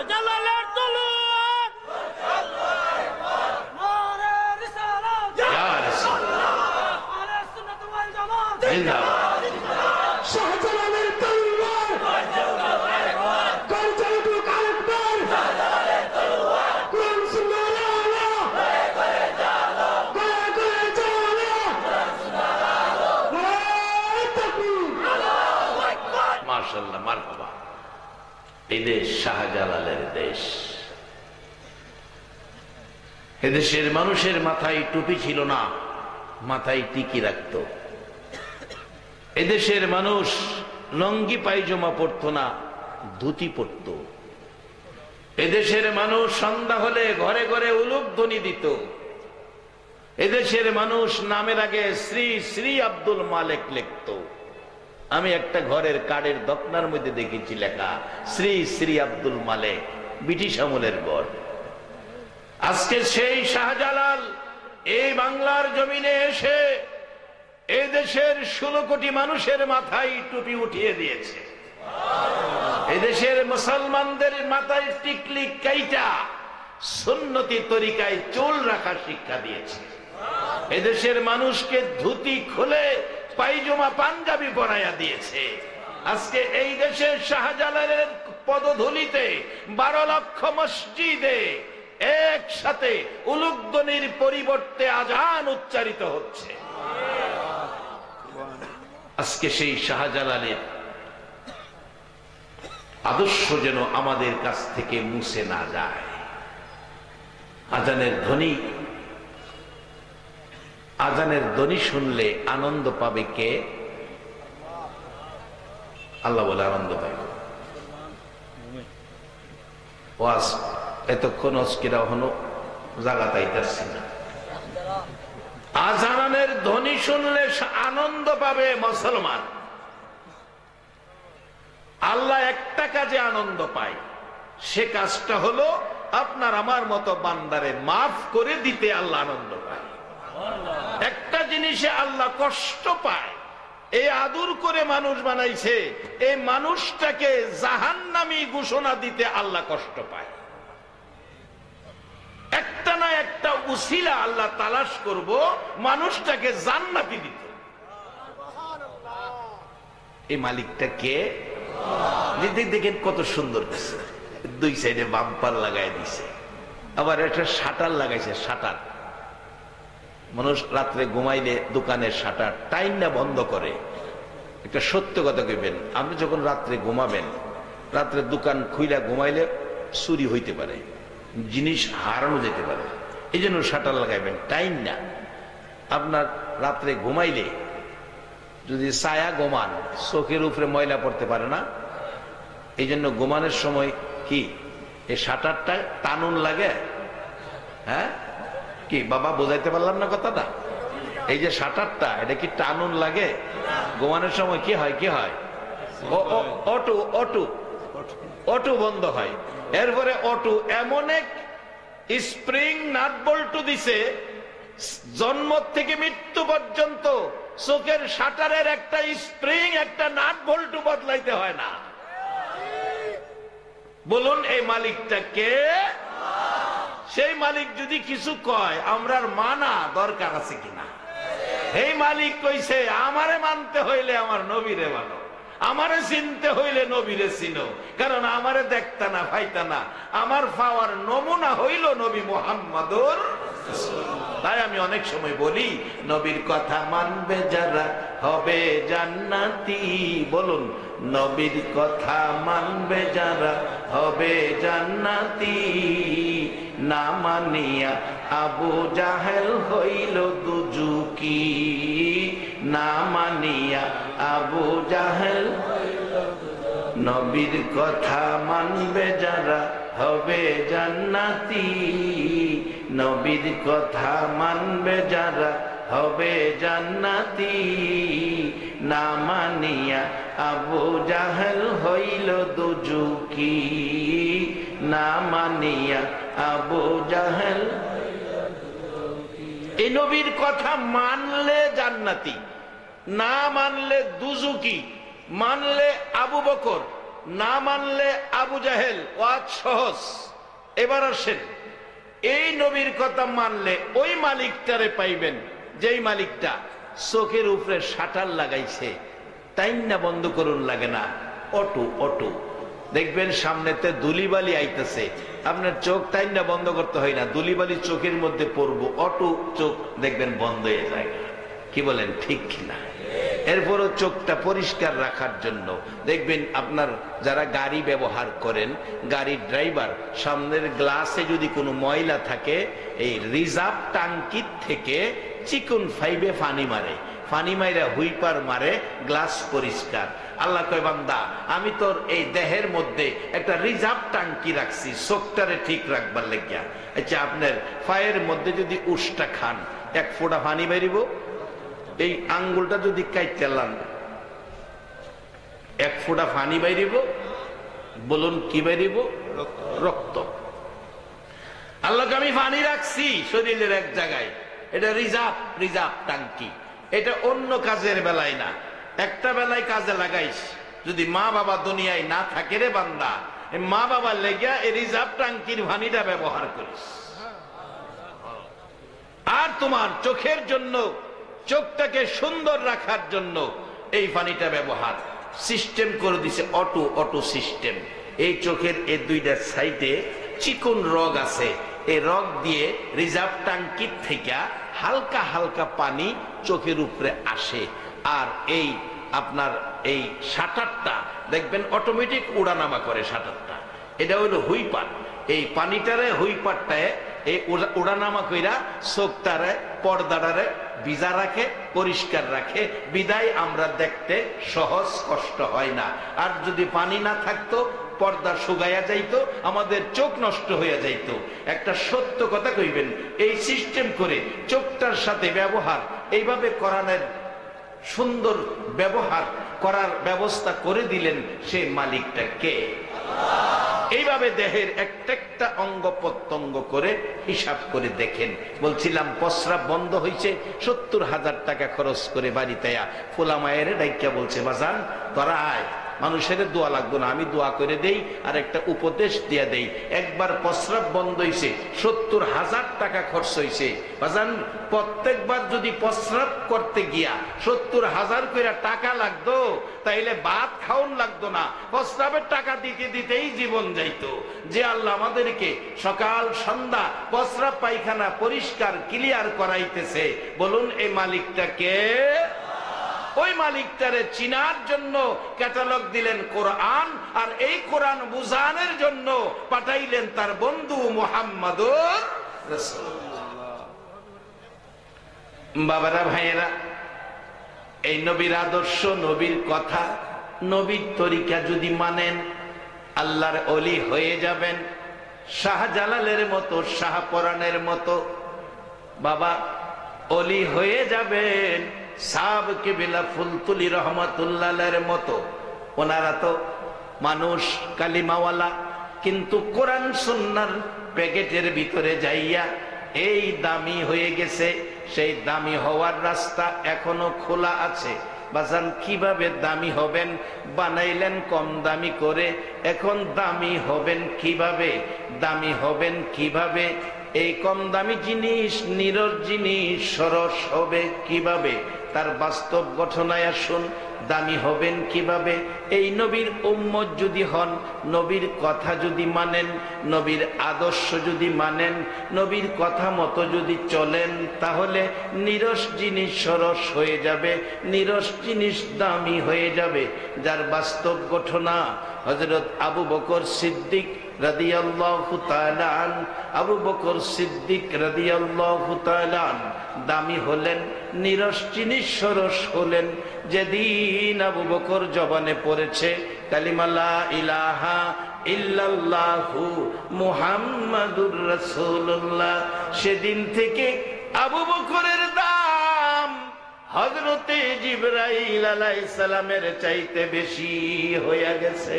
মাশাআল্লাহ, মারহাবা। এই দেশ শাহজালালের দেশ। এদেশের মানুষের মাথায় টুপি ছিল না, মাথায় টিকি রাখত। এদেশের মানুষ লঙ্গি পায়জামা পরত না, ধুতি পরত। এদেশের মানুষ সন্ধ্যা হলে ঘরে ঘরে উলুধ্বনি দিত। এদেশের মানুষ নামের আগে শ্রী শ্রী আব্দুল মালেক লিখত। আমি একটা ঘরের কার্ডের দখনার মধ্যে দেখেছি লেখা শ্রী শ্রী আব্দুল মালেক, ব্রিটিশ আমলের ঘর। আজকে সেই শাহজালাল এই বাংলার জমিনে এসে এই দেশের 16 কোটি মানুষের মাথায় টুপি উঠিয়ে দিয়েছে। এদেশের মুসলমানদের মাথায় টিকলি কাইটা সুন্নতি তরিকায় চুল রাখার শিক্ষা দিয়েছে। এদেশের মানুষকে ধুতি খুলে পায়জামা পাঞ্জাবি পরাইয়া দিয়েছে। আজকে এই দেশের শাহজালালের পদধূলিতে 12 লক্ষ মসজিদে একসাথে উলুধ্বনির পরিবর্তে আজান উচ্চারিত হচ্ছে। আজকে সেই শাহজালালের আদর্শ যেন আমাদের কাছ থেকে মুছে না যায়। আজানের ধ্বনি শুনলে আনন্দ পাবে কে? আল্লাহ বলে আনন্দ পাবে। ওয়াজ এতক্ষণ অস্কিরা হনো জাগা তাইতাছি না। আজানের ধ্বনি শুনলে আনন্দ পাবে মুসলমান। আল্লাহ একটা কাজে আনন্দ পায়, সে কাজটা হলো আপনার আমার মতো বান্দারে মাফ করে দিতে আল্লাহ আনন্দ পায়। একটা জিনিসে আল্লাহ কষ্ট পায়, এই আদর করে মানুষ বানাইছে, এই মানুষটাকে জাহান্নামী ঘোষণা দিতে আল্লাহ কষ্ট পায়। একটা না একটা উসিলা আল্লাহ তালাশ করব মানুষটাকে জান্নাতি দিতে। এই মালিকটা কে? দেখেন কত সুন্দর দিচ্ছে, দুই সাইডে বাম্পার লাগাই দিছে, আবার একটা শাটার লাগাইছে। শাটার মানুষ রাত্রে ঘুমাইলে দোকানের শাটার টাইম না বন্ধ করে। একটা সত্য কথা কইবেন, আপনি যখন রাত্রে ঘুমাবেন, রাত্রে দোকান খুইলা ঘুমাইলে চুরি হইতে পারে, জিনিস হারানো যেতে পারে, এই জন্য শাটার লাগাইবেন। টাইম না, আপনার রাত্রে ঘুমাইলে যদি ছায়া ঘুমান, চোখের উপরে ময়লা পড়তে পারে না, এই জন্য ঘুমানোর সময় কি এই শাটারটা টানুন লাগে। হ্যাঁ কি বাবা, বোঝাইতে পারলাম না কথাটা? এই যে শাটারটা, এটা কি টানুন লাগে? ঘুমানোর সময় কি হয়? কি হয়? অটো অটো অটো বন্ধ হয়। এরপরে অটো এমন এক স্প্রিং নাট বল্টু দিছে, জন্ম থেকে মৃত্যু পর্যন্ত চোখের শাটারের একটা স্প্রিং, একটা নাট বল্টু বদলাইতে হয় না। বলুন এই মালিকটা কে? সেই মালিক যদি কিছু কয়, আমরার মানা দরকার আছে কিনা? এই মালিক কইছে আমারে মানতে হইলে আমার নবীরে মানো, আমারে চিনতে হইলে নবীরে চিনো, কারণ আমারে দেখতা না পাইতা না, আমার পাওয়ার নমুনা হইল নবী মুহাম্মদুর। তাই আমি অনেক সময় বলি, নবীর কথা মানবে যারা হবে জান্নাতি। বলুন, নবীর কথা মানবে যারা হবে জান্নাতি। না মানিয়া আবু জাহেল হইল দুজুকি। না মানিয়া আবু জাহেল, নবীর কথা মানবে যারা হবে জান্নাতি। নবীর কথা মানবে যারা হবে জান্নাতি। না মানিয়া আবু জাহেল হইল দুজুকি। না মানিয়া আবু জাহেল। এই নবীর কথা মানলে জান্নাতি, না মানলে দুজুকি। মানলে আবু বকর, না মানলে আবু জাহেল। ওয়াজ সহজ। এবার আসেন, এই নবীর কথা মানলে ওই মালিকটারে পাইবেন, যেই মালিকটা চোখের উপরে শাটার লাগাইছে, টাইম না বন্ধ করুন লাগে না, অটো অটো। দেখবেন সামনেতে ধুলিবালি আইতেছে, আপনার চোখ টাইম না বন্ধ করতে হয় না, ধুলিবালি চোখের মধ্যে পড়বো, অটো চোখ দেখবেন বন্ধ হয়ে যায়। কি বলেন, ঠিক কিনা? এরপরও চোখটা পরিষ্কার রাখার জন্য দেখবেন আপনার যারা গাড়ি ব্যবহার করেন, গাড়ির ড্রাইভার, সামনের গ্লাসে যদি কোনো ময়লা থাকে, এই রিজার্ভ টাঙ্কির থেকে চিকন ফাইবে পানি মারে, পানি মাইরা হুইপার মারে, গ্লাস পরিষ্কার। আল্লাহ কয়, বান্দা আমি তোর এই দেহের মধ্যে একটা রিজার্ভ টাঙ্কি রাখছি চোখটারে ঠিক রাখবার লাগিয়া। আচ্ছা, আপনার পায়ের মধ্যে যদি উষ্টা খান, এক ফোঁটা পানি বেরিব? এই আঙ্গুলটা যদি কাইতে লান, এক ফোঁটা পানি বাইরিব? বলুন কি বাইরিব? রক্ত। আল্লাহকে আমি পানি রাখছি শরীরের এক জায়গায়, এটা রিজার্ভ টাঙ্কি। এটা অন্য কাজের বেলায় না, একটা বেলায় কাজে লাগাইস। যদি মা বাবা দুনিয়ায় না থাকে রে বান্দা, মা বাবার লেগিয়া এই রিজার্ভ টাঙ্কির পানিটা ব্যবহার করিস। আর তোমার চোখের জন্য, চোখটাকে সুন্দর রাখার জন্য এই পানিটা ব্যবহার সিস্টেম করে দিছে, অটো অটো সিস্টেম। এই চোখের এই দুইটা সাইডে চিকন রগ আছে, এই রগ দিয়ে রিজার্ভ টাঙ্কির থেকে হালকা হালকা পানি চোখের উপরে আসে। আর এই আপনার এই শাটারটা দেখবেন অটোমেটিক উড়ানামা করে শাটারটা। এটা হইল হুইপার। এই পানিটারে হুইপারটায় এই উড়ানামা কইরা চোখটারে, পর্দাটারে ভিজা রাখে, পরিষ্কার রাখে, বিদায় আমরা দেখতে সহজ, কষ্ট হয় না। আর যদি পানি না থাকতো পর্দা শুকাইয়া যাইতো, আমাদের চোখ নষ্ট হইয়া যাইতো। একটা সত্য কথা কইবেন, এই সিস্টেম করে চোখটার সাথে ব্যবহার এইভাবে কোরআনের সুন্দর ব্যবহার করার ব্যবস্থা করে দিলেন, সে মালিকটা কে? এইভাবে দেহের একটা অঙ্গ প্রত্যঙ্গ করে হিসাব করে দেখেন। বলছিলাম প্রস্রাব বন্ধ হয়েছে, 70,000 টাকা খরচ করে বাড়িতে ফোলা মায়ের ডাইকা বলছে, বাজান তোরা আয়, মানুষের দোয়া লাগবে না, আমি দোয়া করে দেই আর একটা উপদেশ দিয়া দেই। একবার প্রস্রাব বন্ধ হয়েছে, 70,000 টাকা খরচ হয়েছে। বাজান প্রত্যেকবার যদি প্রস্রাব করতে গিয়া 70,000 করে টাকা লাগতো, তাইলে ভাত খাওন লাগতো না, প্রস্রাবের টাকা দিতে দিতেই জীবন যাইতো। যে আল্লাহ আমাদেরকে সকাল সন্ধ্যা প্রস্রাব পায়খানা পরিষ্কার ক্লিয়ার করাইতেছে, বলুন এই মালিকটা কে? ওই মালিকটারে চিনার জন্য ক্যাটালগ দিলেন কোরআন, আর এই কোরআন বুঝানোর জন্য পাঠাইলেন তার বন্ধু মুহাম্মাদুর রাসূলুল্লাহ। বাবারা ভাইয়েরা, এই নবীর আদর্শ, নবীর কথা, নবীর তরিকা যদি মানেন, আল্লাহর ওলি হয়ে যাবেন। শাহজালালের মতো, শাহপরানের মতো বাবা ওলি হয়ে যাবেন। সাহাব কিবলা ফুলতুলি রহমাতুল্লাহের মতো, ওনারা তো মানুষ কালিমাওয়ালা, কিন্তু কোরআন সুন্নাহর প্যাকেটের ভিতরে যাইয়া এই দামি হয়ে গেছে। সেই দামি হওয়ার রাস্তা এখনো খোলা আছে। বাজান কিভাবে দামি হবেন? বানাইলেন কম দামি করে, এখন দামি হবেন কিভাবে? দামি হবেন কিভাবে? এই কম দামি জিনিস, নীরব জিনিস সরস হবে কিভাবে? তার বাস্তব ঘটনায় আসুন। দামি হবেন কিভাবে? এই নবীর উম্মত যদি হন, নবীর কথা যদি মানেন, নবীর আদর্শ যদি মানেন, নবীর কথা মতো যদি চলেন, তাহলে নিরস জিনিস সরস হয়ে যাবে, নিরস জিনিস দামি হয়ে যাবে। যার বাস্তব ঘটনা হযরত আবু বকর সিদ্দিক রাদিয়াল্লাহু তাআলা আনহু, আবু বকর সিদ্দিক রাদিয়াল্লাহু তাআলা আনহু দামি হলেন, নিরস জিনিস সরস হলেন যেদিন আবু বকর জবানে পড়েছে কালিমা লা ইলাহা ইল্লাল্লাহু মুহাম্মাদুর রাসূলুল্লাহ। সেদিন থেকে আবু বকরের দাম হযরতে জিবরাইল আলাইহিস সালামের চাইতে বেশি হয়ে গেছে।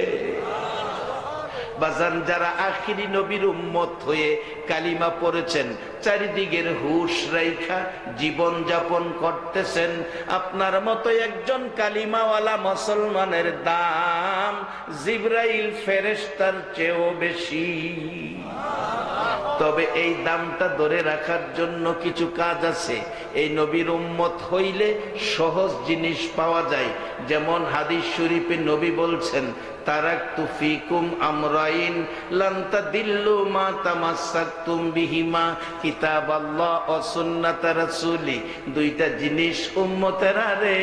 বাজান, যারা আখিরি নবীর উম্মত হয়ে কালিমা পড়েছেন, চারিদিকের হুশ রাইখা জীবন যাপন করতেছেন, আপনার মতো একজন কালিমাওয়ালা মুসলমানের দাম জিবরাইল ফেরেশতার চেয়েও বেশি। তবে এই দামটা ধরে রাখার জন্য কিছু কাজ আছে। এই নবীর উম্মত হইলে সহজ জিনিস পাওয়া যায়। যেমন হাদিস শরীফে নবী বলছেন, তারাকতু ফিকুম আমরাইন লান তাদিল্লু মা তামাসসাকতুম বিহিমা কিতাবাল্লাহ ওয়া সুন্নাত রাসূলি। দুইটা জিনিস উম্মতেরা রে,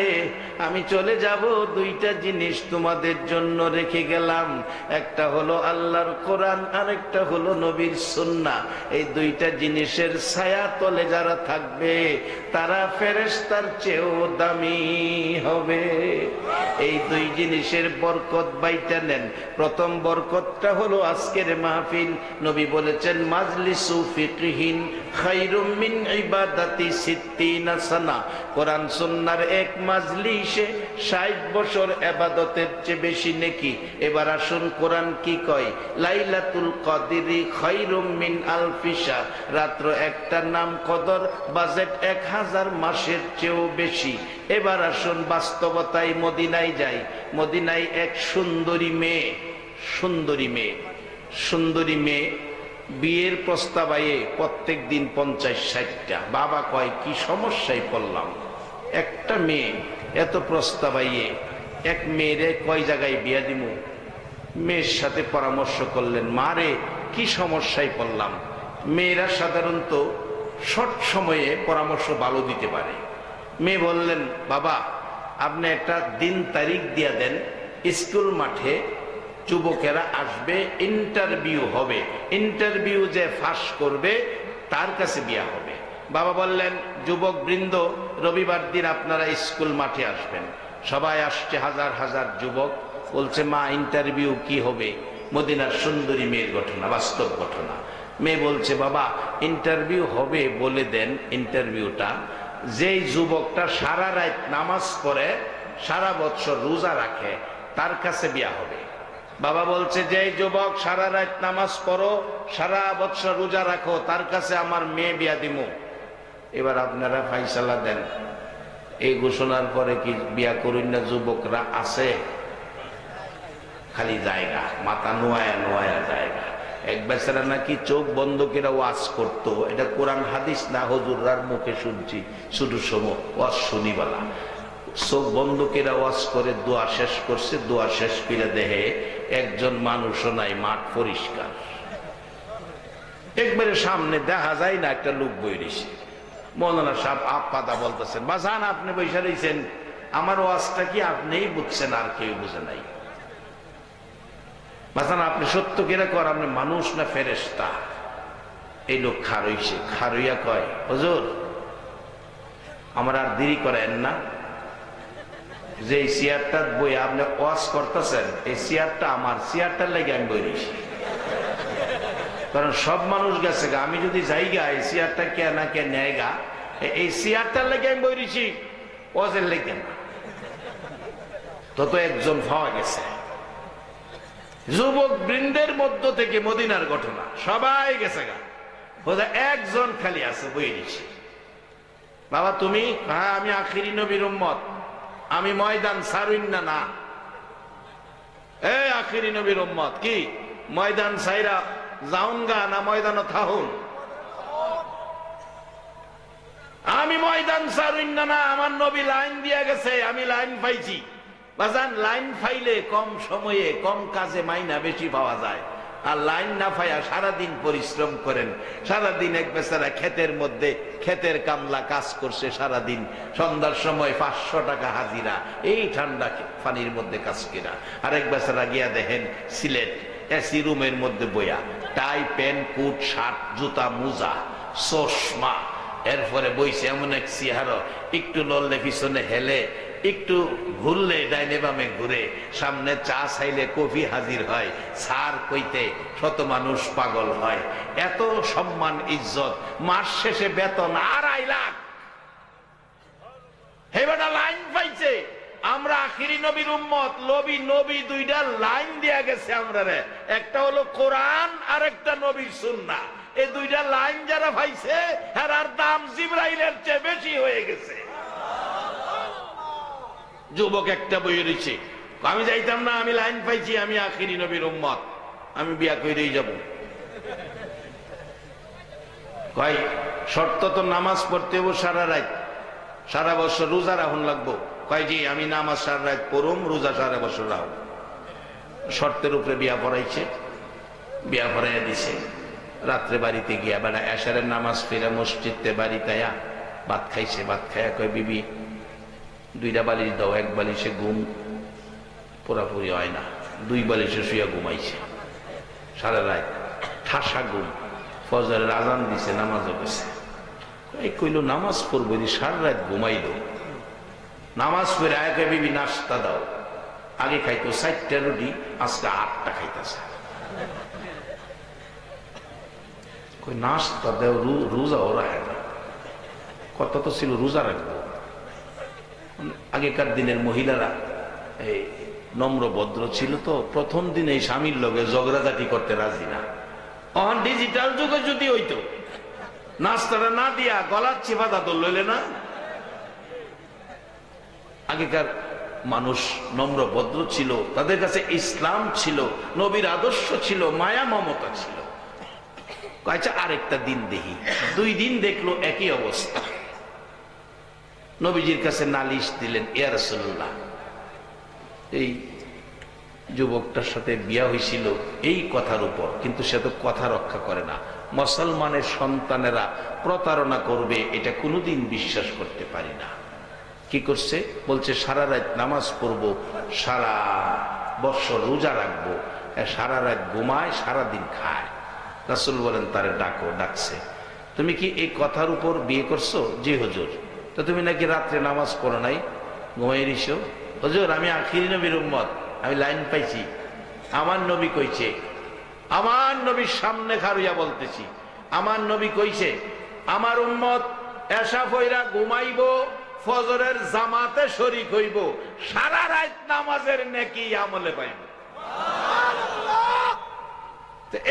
আমি চলে যাব, দুইটা জিনিস তোমাদের জন্য রেখে গেলাম। একটা হলো আল্লাহর কোরআন, আরেকটা হলো নবীর সুন্নাহ। এই দুইটা জিনিসের ছায়া তলে যারা থাকবে, তারা ফেরেশতার চেয়েও দামি হবে। এই দুই জিনিসের বরকত বাইটা নেন। প্রথম বরকতটা হলো আজকের মাহফিল। নবী বলেছেন, মাজলিসু ফিকহিন খায়রুম মিন ইবাদাতি 60 সানা। কোরআন সুন্নাহর এক মাজলিসে 60 বছর ইবাদতের চেয়ে বেশি নেকি। এবার আসুন কোরআন কি কয়, লাইলাতুল কদরি খায়রুম মিন আলফি শাহর। রাত্র একটার নাম কদর, বাজেট 1000 মাসের চেয়েও বেশি। এবার আসুন বাস্তবতায় মদিনায় যাই। মদিনায় এক সুন্দরী মেয়ে, সুন্দরী মেয়ে, সুন্দরী মেয়ে বিয়ের প্রস্তাব আয়ে প্রত্যেক দিন 50-60টা। বাবা কয় কি সমস্যায় পড়লাম, একটা মেয়ে এত প্রস্তাব আইয়ে এক মেয়েরে কয় জায়গায় বিয়া দিমু। মেয়ের সাথে পরামর্শ করলেন, মারে কি সমস্যায় পড়লাম। মেয়েরা সাধারণত শর্ট সময়ে পরামর্শ ভালো দিতে পারে। মেয়ে বললেন, বাবা আপনি একটা দিন তারিখ দিয়ে দেন, স্কুল মাঠে যুবকেরা আসবে, ইন্টারভিউ হবে, ইন্টারভিউ যে পাস করবে তার কাছে বিয়া হবে। বাবা বললেন, যুবক বৃন্দ রবিবার দিন আপনারা স্কুল মাঠে আসবেন। সবাই আসছে, হাজার হাজার যুবক। বলছে, মা ইন্টারভিউ কি হবে? মদিনার সুন্দরী মেয়ের ঘটনা, বাস্তব ঘটনা। মেয়ে বলছে, বাবা ইন্টারভিউ হবে, বলে দেন ইন্টারভিউটা। যেই যুবকটা সারা রাত নামাজ পড়ে, সারা বছর রোজা রাখে, তার কাছে বিয়া হবে। বাবা বলছে, যেই যুবক সারা রাত নামাজ পড়ো, সারা বছর রোজা রাখো, তার কাছে আমার মেয়ে বিয়া দিমু। এবার আপনারা ফাইসালা দেন। এই ঘোষণার পরে কি বিয়া করুন না যুবকরা আছে? খালি জায়গা, মাথা নোয়া নোয়া জায়গা। এক বেচারা নাকি চোখ বন্ধ করে ওয়াজ করতো, এটা কোরআন হাদিস না, হুজুররার মুখে শুনছি শুধু ওয়াজ শুনিবালা। চোখ বন্ধ করে ওয়াজ করে দোয়া শেষ করছে, দোয়া শেষ করে দেহে একজন মানুষও নাই, মাঠ পরিষ্কার। একবারে সামনে দেখা যায় না একটা লোক বইরেছে। মৌলানা সাহেব আপাদা বলতেছেন, বাজান আপনি বৈশা রয়েছেন, আমার ওয়াজটা কি আপনিই বুঝছেন, আর কেউ বুঝে নাই? বাজান আপনি সত্য কেরা কর, আপনি মানুষ না ফেরেশতা? এই লোক খারইছে, খারইয়া কয়, হুজুর আমার আর দেরি করেন না, যে চেয়ারটা বই আপনি ওয়াজ করতেছেন, এই চেয়ারটা আমার, চেয়ারটার লেগে আমি বইরেছি। কারণ সব মানুষ গেছে গা, আমি যদি যাইগা এই চেয়ারটা কে না কে নেয় গা, এই চেয়ারটার লেগে আমি বইরেছি, ওয়াজের লেগে না। তত একজন পাওয়া গেছে। যুবক বৃন্দের মধ্য থেকে মদিনার ঘটনা, সবাই গেছে গা, একজন খালি আছে বইরেছি। বাবা তুমি? হ্যাঁ আমি আখিরি নবীর উম্মত, আমি ময়দান ছাড়ুন না। না এই আখিরি নবীর উম্মত কি ময়দান ছাইরা যাউনগা না ময়দানও থাহুন? আমি ময়দান ছাড়ুন না। না, আমার নবী লাইন দিয়া গেছে, আমি লাইন পাইছি। বাজান লাইন পাইলে কম সময়ে কম কাজে মাইনা বেশি পাওয়া যায়। আর লাইন না পাইয়া সারাদিন পরিশ্রম করেন, সারাদিন এক বেচারা ক্ষেতের মধ্যে ক্ষেতের কামলা কাজ করছে সারাদিন, সন্ধ্যার সময় 500 টাকা হাজিরা, এই ঠান্ডা পানির মধ্যে কাজ কিনা। আর এক বেচারা গিয়া দেখেন সিলেট এসি রুমের মধ্যে বইয়া, টাই প্যান্ট কোট শার্ট জুতা মোজা চশমা, এরপরে বইছে এমন এক চেহারা, একটু লড়লে পিছনে হেলে, একটু ঘুরলে ডাইনে বামে ঘুরে, সামনে চা চাইলে কফি হাজির হয়, সার কইতে শত মানুষ পাগল হয়। এত সম্মান ইজ্জত, মাস শেষে বেতন 2.5 লাখ। হেবাটা লাইন পাইছে। আমরা আখিরি নবীর উম্মত, নবী দুইটা লাইন দিয়া গেছে আমরা রে, একটা হলো কোরআন আর একটা নবীর সুন্নাহ। এই দুইটা লাইন যারা পাইছে আর দাম জিবরাইলের চেয়ে বেশি হয়ে গেছে। যুবক একটা বই রয়েছে, আমি যাইতাম না, আমি লাইন পাইছি, আমি আখিরি নবীর উম্মত, আমি বিয়া কইরেই যাব। কয় শর্ত তো নামাজ পড়তে হবো সারা রাত, সারা বছর রোজা রাখুন লাগবো। কয় জি আমি নামাজ সারা রাত পড়ুম, রোজা সারা বছর রাখুন। শর্তের উপরে বিয়া পড়াইছে, বিয়া পড়াইয়া দিছে। রাত্রে বাড়িতে গিয়া বেড়া এশারের নামাজ ফিরে মসজিদে বাড়িতে ভাত খাইছে। ভাত খাইয়া কয় বিবি 2টা বালিশ দাও, 1 বালিশে ঘুম পুরাপুরি হয় না, 2 বালিশে শুয়া ঘুমাইছে সারা রাত, ঠাসা ঘুম। ফজরের আজান দিছে, নামাজও গেছে। এই কইল নামাজ পড়বো, সারা রাত ঘুমাইল। নামাজ পড়ে আয় কয় বিবি নাস্তা দাও। আগে খাইতো 4টা রুটি, আজকে 8টা খাইতেছে। কই নাস্তা দেও, রোজা ওরা হয় না। কত তো ছিল রোজা রাখবো। আগেকার দিনের মহিলারা এই নম্র ভদ্র ছিল, তো প্রথম দিন এই স্বামীর লগে ঝগড়াঝাটি করতে রাজি না। অন ডিজিটাল যুগে যদি হইতো, নাস্তাটা না দিয়া গলার চিপাদা তো লইলে না। আগেকার মানুষ নম্র ভদ্র ছিল, তাদের কাছে ইসলাম ছিল, নবীর আদর্শ ছিল, মায়া মমতা ছিল। আচ্ছা আরেকটা দিন দেখি। 2 দিন দেখলো একই অবস্থা। নবীজির কাছে নালিশ দিলেন, ইয়া রাসূলুল্লাহ এই যুবকটার সাথে বিয়া হয়েছিল এই কথার উপর, কিন্তু সে তো কথা রক্ষা করে না, মুসলমানের সন্তানেরা প্রতারণা করবে এটা কোনোদিন বিশ্বাস করতে পারি না। কি করছে? বলছে সারা রাত নামাজ পড়বো, সারা বছর রোজা রাখবো, সারা রাত ঘুমায়, সারাদিন খায়। রাসূল বলেন তারে ডাকো। ডাকছে, তুমি কি এই কথার উপর বিয়ে করছো? জি হুজুর। তো তুমি নাকি রাত্রে নামাজ পড়ো নাই, ঘুমাই দিছো? হুজুর আমি আখিরি নবীর উম্মত, আমি লাইন পাইছি, আমার নবী কইছে, আমার নবীর সামনে খারুইয়া বলতেছি, আমার নবী কইছে আমার উম্মত এশা ফইরা ঘুমাইব, ফজরের জামাতে শরীক হইব, সারা রাত নামাজের নেকি আমলে পাইব।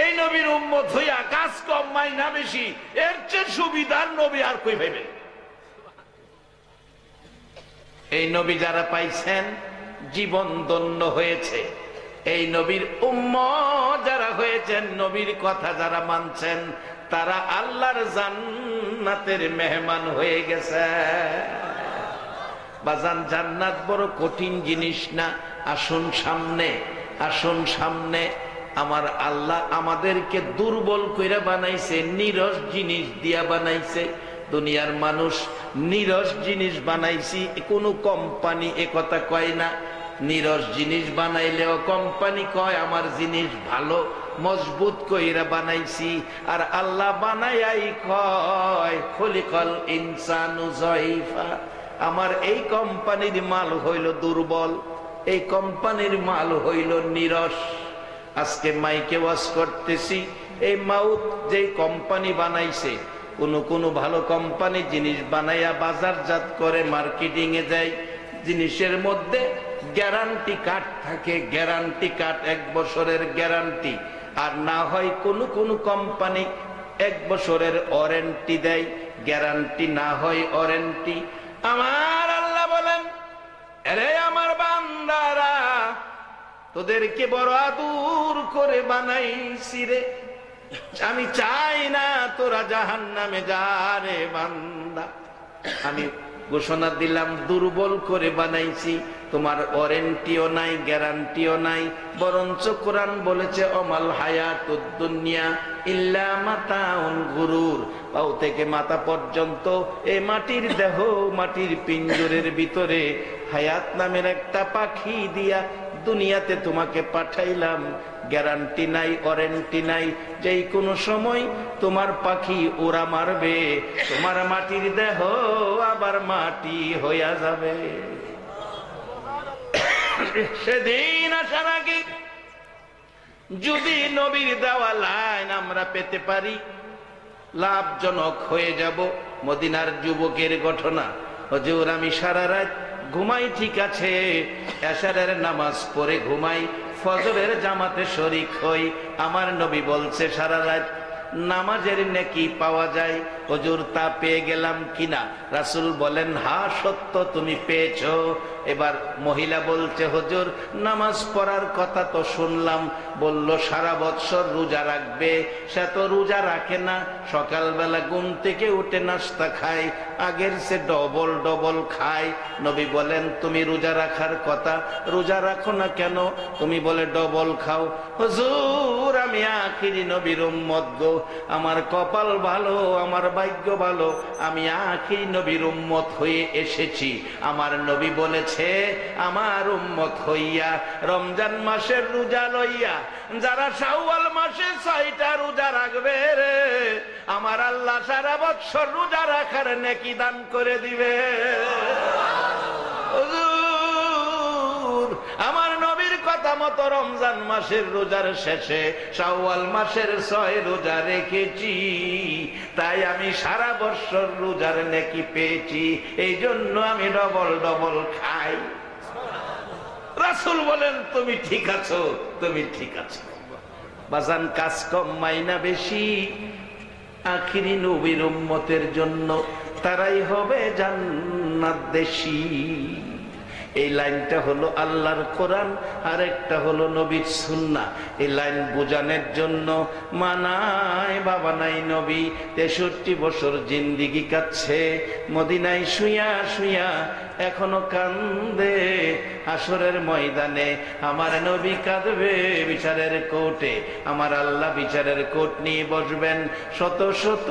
এই নবীর উম্মত হইয়া কাজ কম মাইনা বেশি, এর চেয়ে সুবিধার নবী আর কই ভাইবেন? এই নবী যারা পাইছেন জীবন ধন্য হয়েছে। এই নবীর উম্মত যারা হয়েছেন, নবীর কথা যারা মানছেন, তারা আল্লাহর জান্নাতের মেহমান হয়ে গেছে। বাজান, জান্নাত বড় কঠিন জিনিস না। আসুন সামনে, আসুন সামনে। আমার আল্লাহ আমাদেরকে দুর্বল কইরা বানাইছে, নিরস জিনিস দিয়া বানাইছে। দুনিয়ার মানুষ নিরস জিনিস বানাইছি, কোনো কোম্পানি একথা কয় না। নিরস জিনিস বানাইলেও কোম্পানি কয় আমার জিনিস ভালো, মজবুত কইরা বানাইছি। আর আল্লাহ বানাইয়াই কয় খলিকাল ইনসানু যায়ফা, আমার এই কোম্পানির মাল হইল দুর্বল, এই কোম্পানির মাল হইল নিরস। আজকে মাইকে ওয়াজ করতেছি, এই মাউথ যেই কোম্পানি বানাইছে, কোন ভালো কোম্পানি জিনিস বানাইয়া বাজারজাত করে মার্কেটিং এ যায়, জিনিসের মধ্যে গ্যারান্টি কার্ড থাকে, গ্যারান্টি কার্ড 1 বছরের গ্যারান্টি। আর না হয় কোন কোম্পানি 1 বছরের ওয়ারেন্টি দেয়, গ্যারান্টি না হয় ওয়ারেন্টি। আমার আল্লাহ বলেন, আরে আমার বান্দারা, তোদেরকে বড় আদর করে বানাইছি রে, আমি চাই না তোরা জাহান্নামে যা রে বান্দা। আমি ঘোষণা দিলাম দুর্বল করে বানাইছি, তোমার ওয়ারেন্টিও নাই, গ্যারান্টিও নাই। বরঞ্চ কোরআন বলেছে অমাল হায়াতুদ দুনিয়া ইল্লা মাতাউন গুরুর। পাও থেকে মাথা পর্যন্ত এই মাটির দেহ, মাটির পিঞ্জরের ভিতরে হায়াত নামের একটা পাখি দিয়া দুনিয়াতে তোমাকে পাঠাইলাম। গ্যারান্টি নাই, ওয়ারেন্টি নাই, যেই কোনো সময় তোমার পাখি ওরা মারবে, তোমার মাটির দেহ আবার মাটি হইয়া যাবে। সেদিন আসার আগে যদি নবীর দেওয়া লাইন আমরা পেতে পারি, লাভজনক হয়ে যাব। মদিনার যুবকের ঘটনা, হুজুর আমি সারা রাত ঘুমাই, ঠিক আছে, এশারের নামাজ পড়ে ঘুমাই, ফজরের জামাতে শরীক হই। আমার নবী বলছে সারা রাত নামাজের নেকি পাওয়া যায়। হুজুর তা পেয়ে গেলাম কিনা? রাসূল বলেন হ্যাঁ সত্য, তুমি পেয়েছো। এবার মহিলা বলছে হুজুর নামাজ পড়ার কথা তো শুনলাম, বলল সারা বৎসর রোজা রাখবে। সে তো রোজা রাখে না, সকালবেলা ঘুম থেকে উঠে নাস্তা খায়, আগের সে ডবল ডবল খায়। নবী বলেন তুমি রোজা রাখার কথা, রোজা রাখো না কেন? তুমি বলে ডবল খাও। হুজুর আমি আখিরি নবীর উম্মত গো, আমার কপাল ভালো, আমার ভাগ্য ভালো, আমি আখিরি নবীর উম্মত হয়ে এসেছি। আমার নবী বলেছে আমার উম্মত হইয়া রমজান মাসের রোজা লইয়া যারা শাওয়াল মাসে 6টা রোজা রাখবে রে, আমার আল্লাহ সারা বছর রোজা রাখার নেকি দান করে দিবে। আমার নবীর কথা মতো রমজান মাসের রোজার শেষে শাওয়াল মাসের 6 রোজা রেখেছি, তাই আমি সারা বছর রোজার নেকি পেয়েছি, এই জন্য আমি ডবল ডবল খাই। রাসূল বলেন তুমি ঠিক আছো, তুমি ঠিক আছো। বাজান কাজ কম মাইনা বেশি, আখিরি নবীর উম্মতের জন্য তারাই হবে জান্নাতদেশী। এই লাইনটা হলো আল্লাহর কোরআন, আর একটা হলো নবীর সুন্নাহ। এই লাইন বোঝানোর জন্য মানায় বাবা নাই নবী 63 বছর জিন্দিগি কাটছে মদিনায় শুইয়া শুইয়া, এখনো কান্দে। হাসরের ময়দানে আমার নবী কাঁদবে বিচারের কোর্টে, আমার আল্লাহ বিচারের কোর্ট নিয়ে বসবেন। শত শত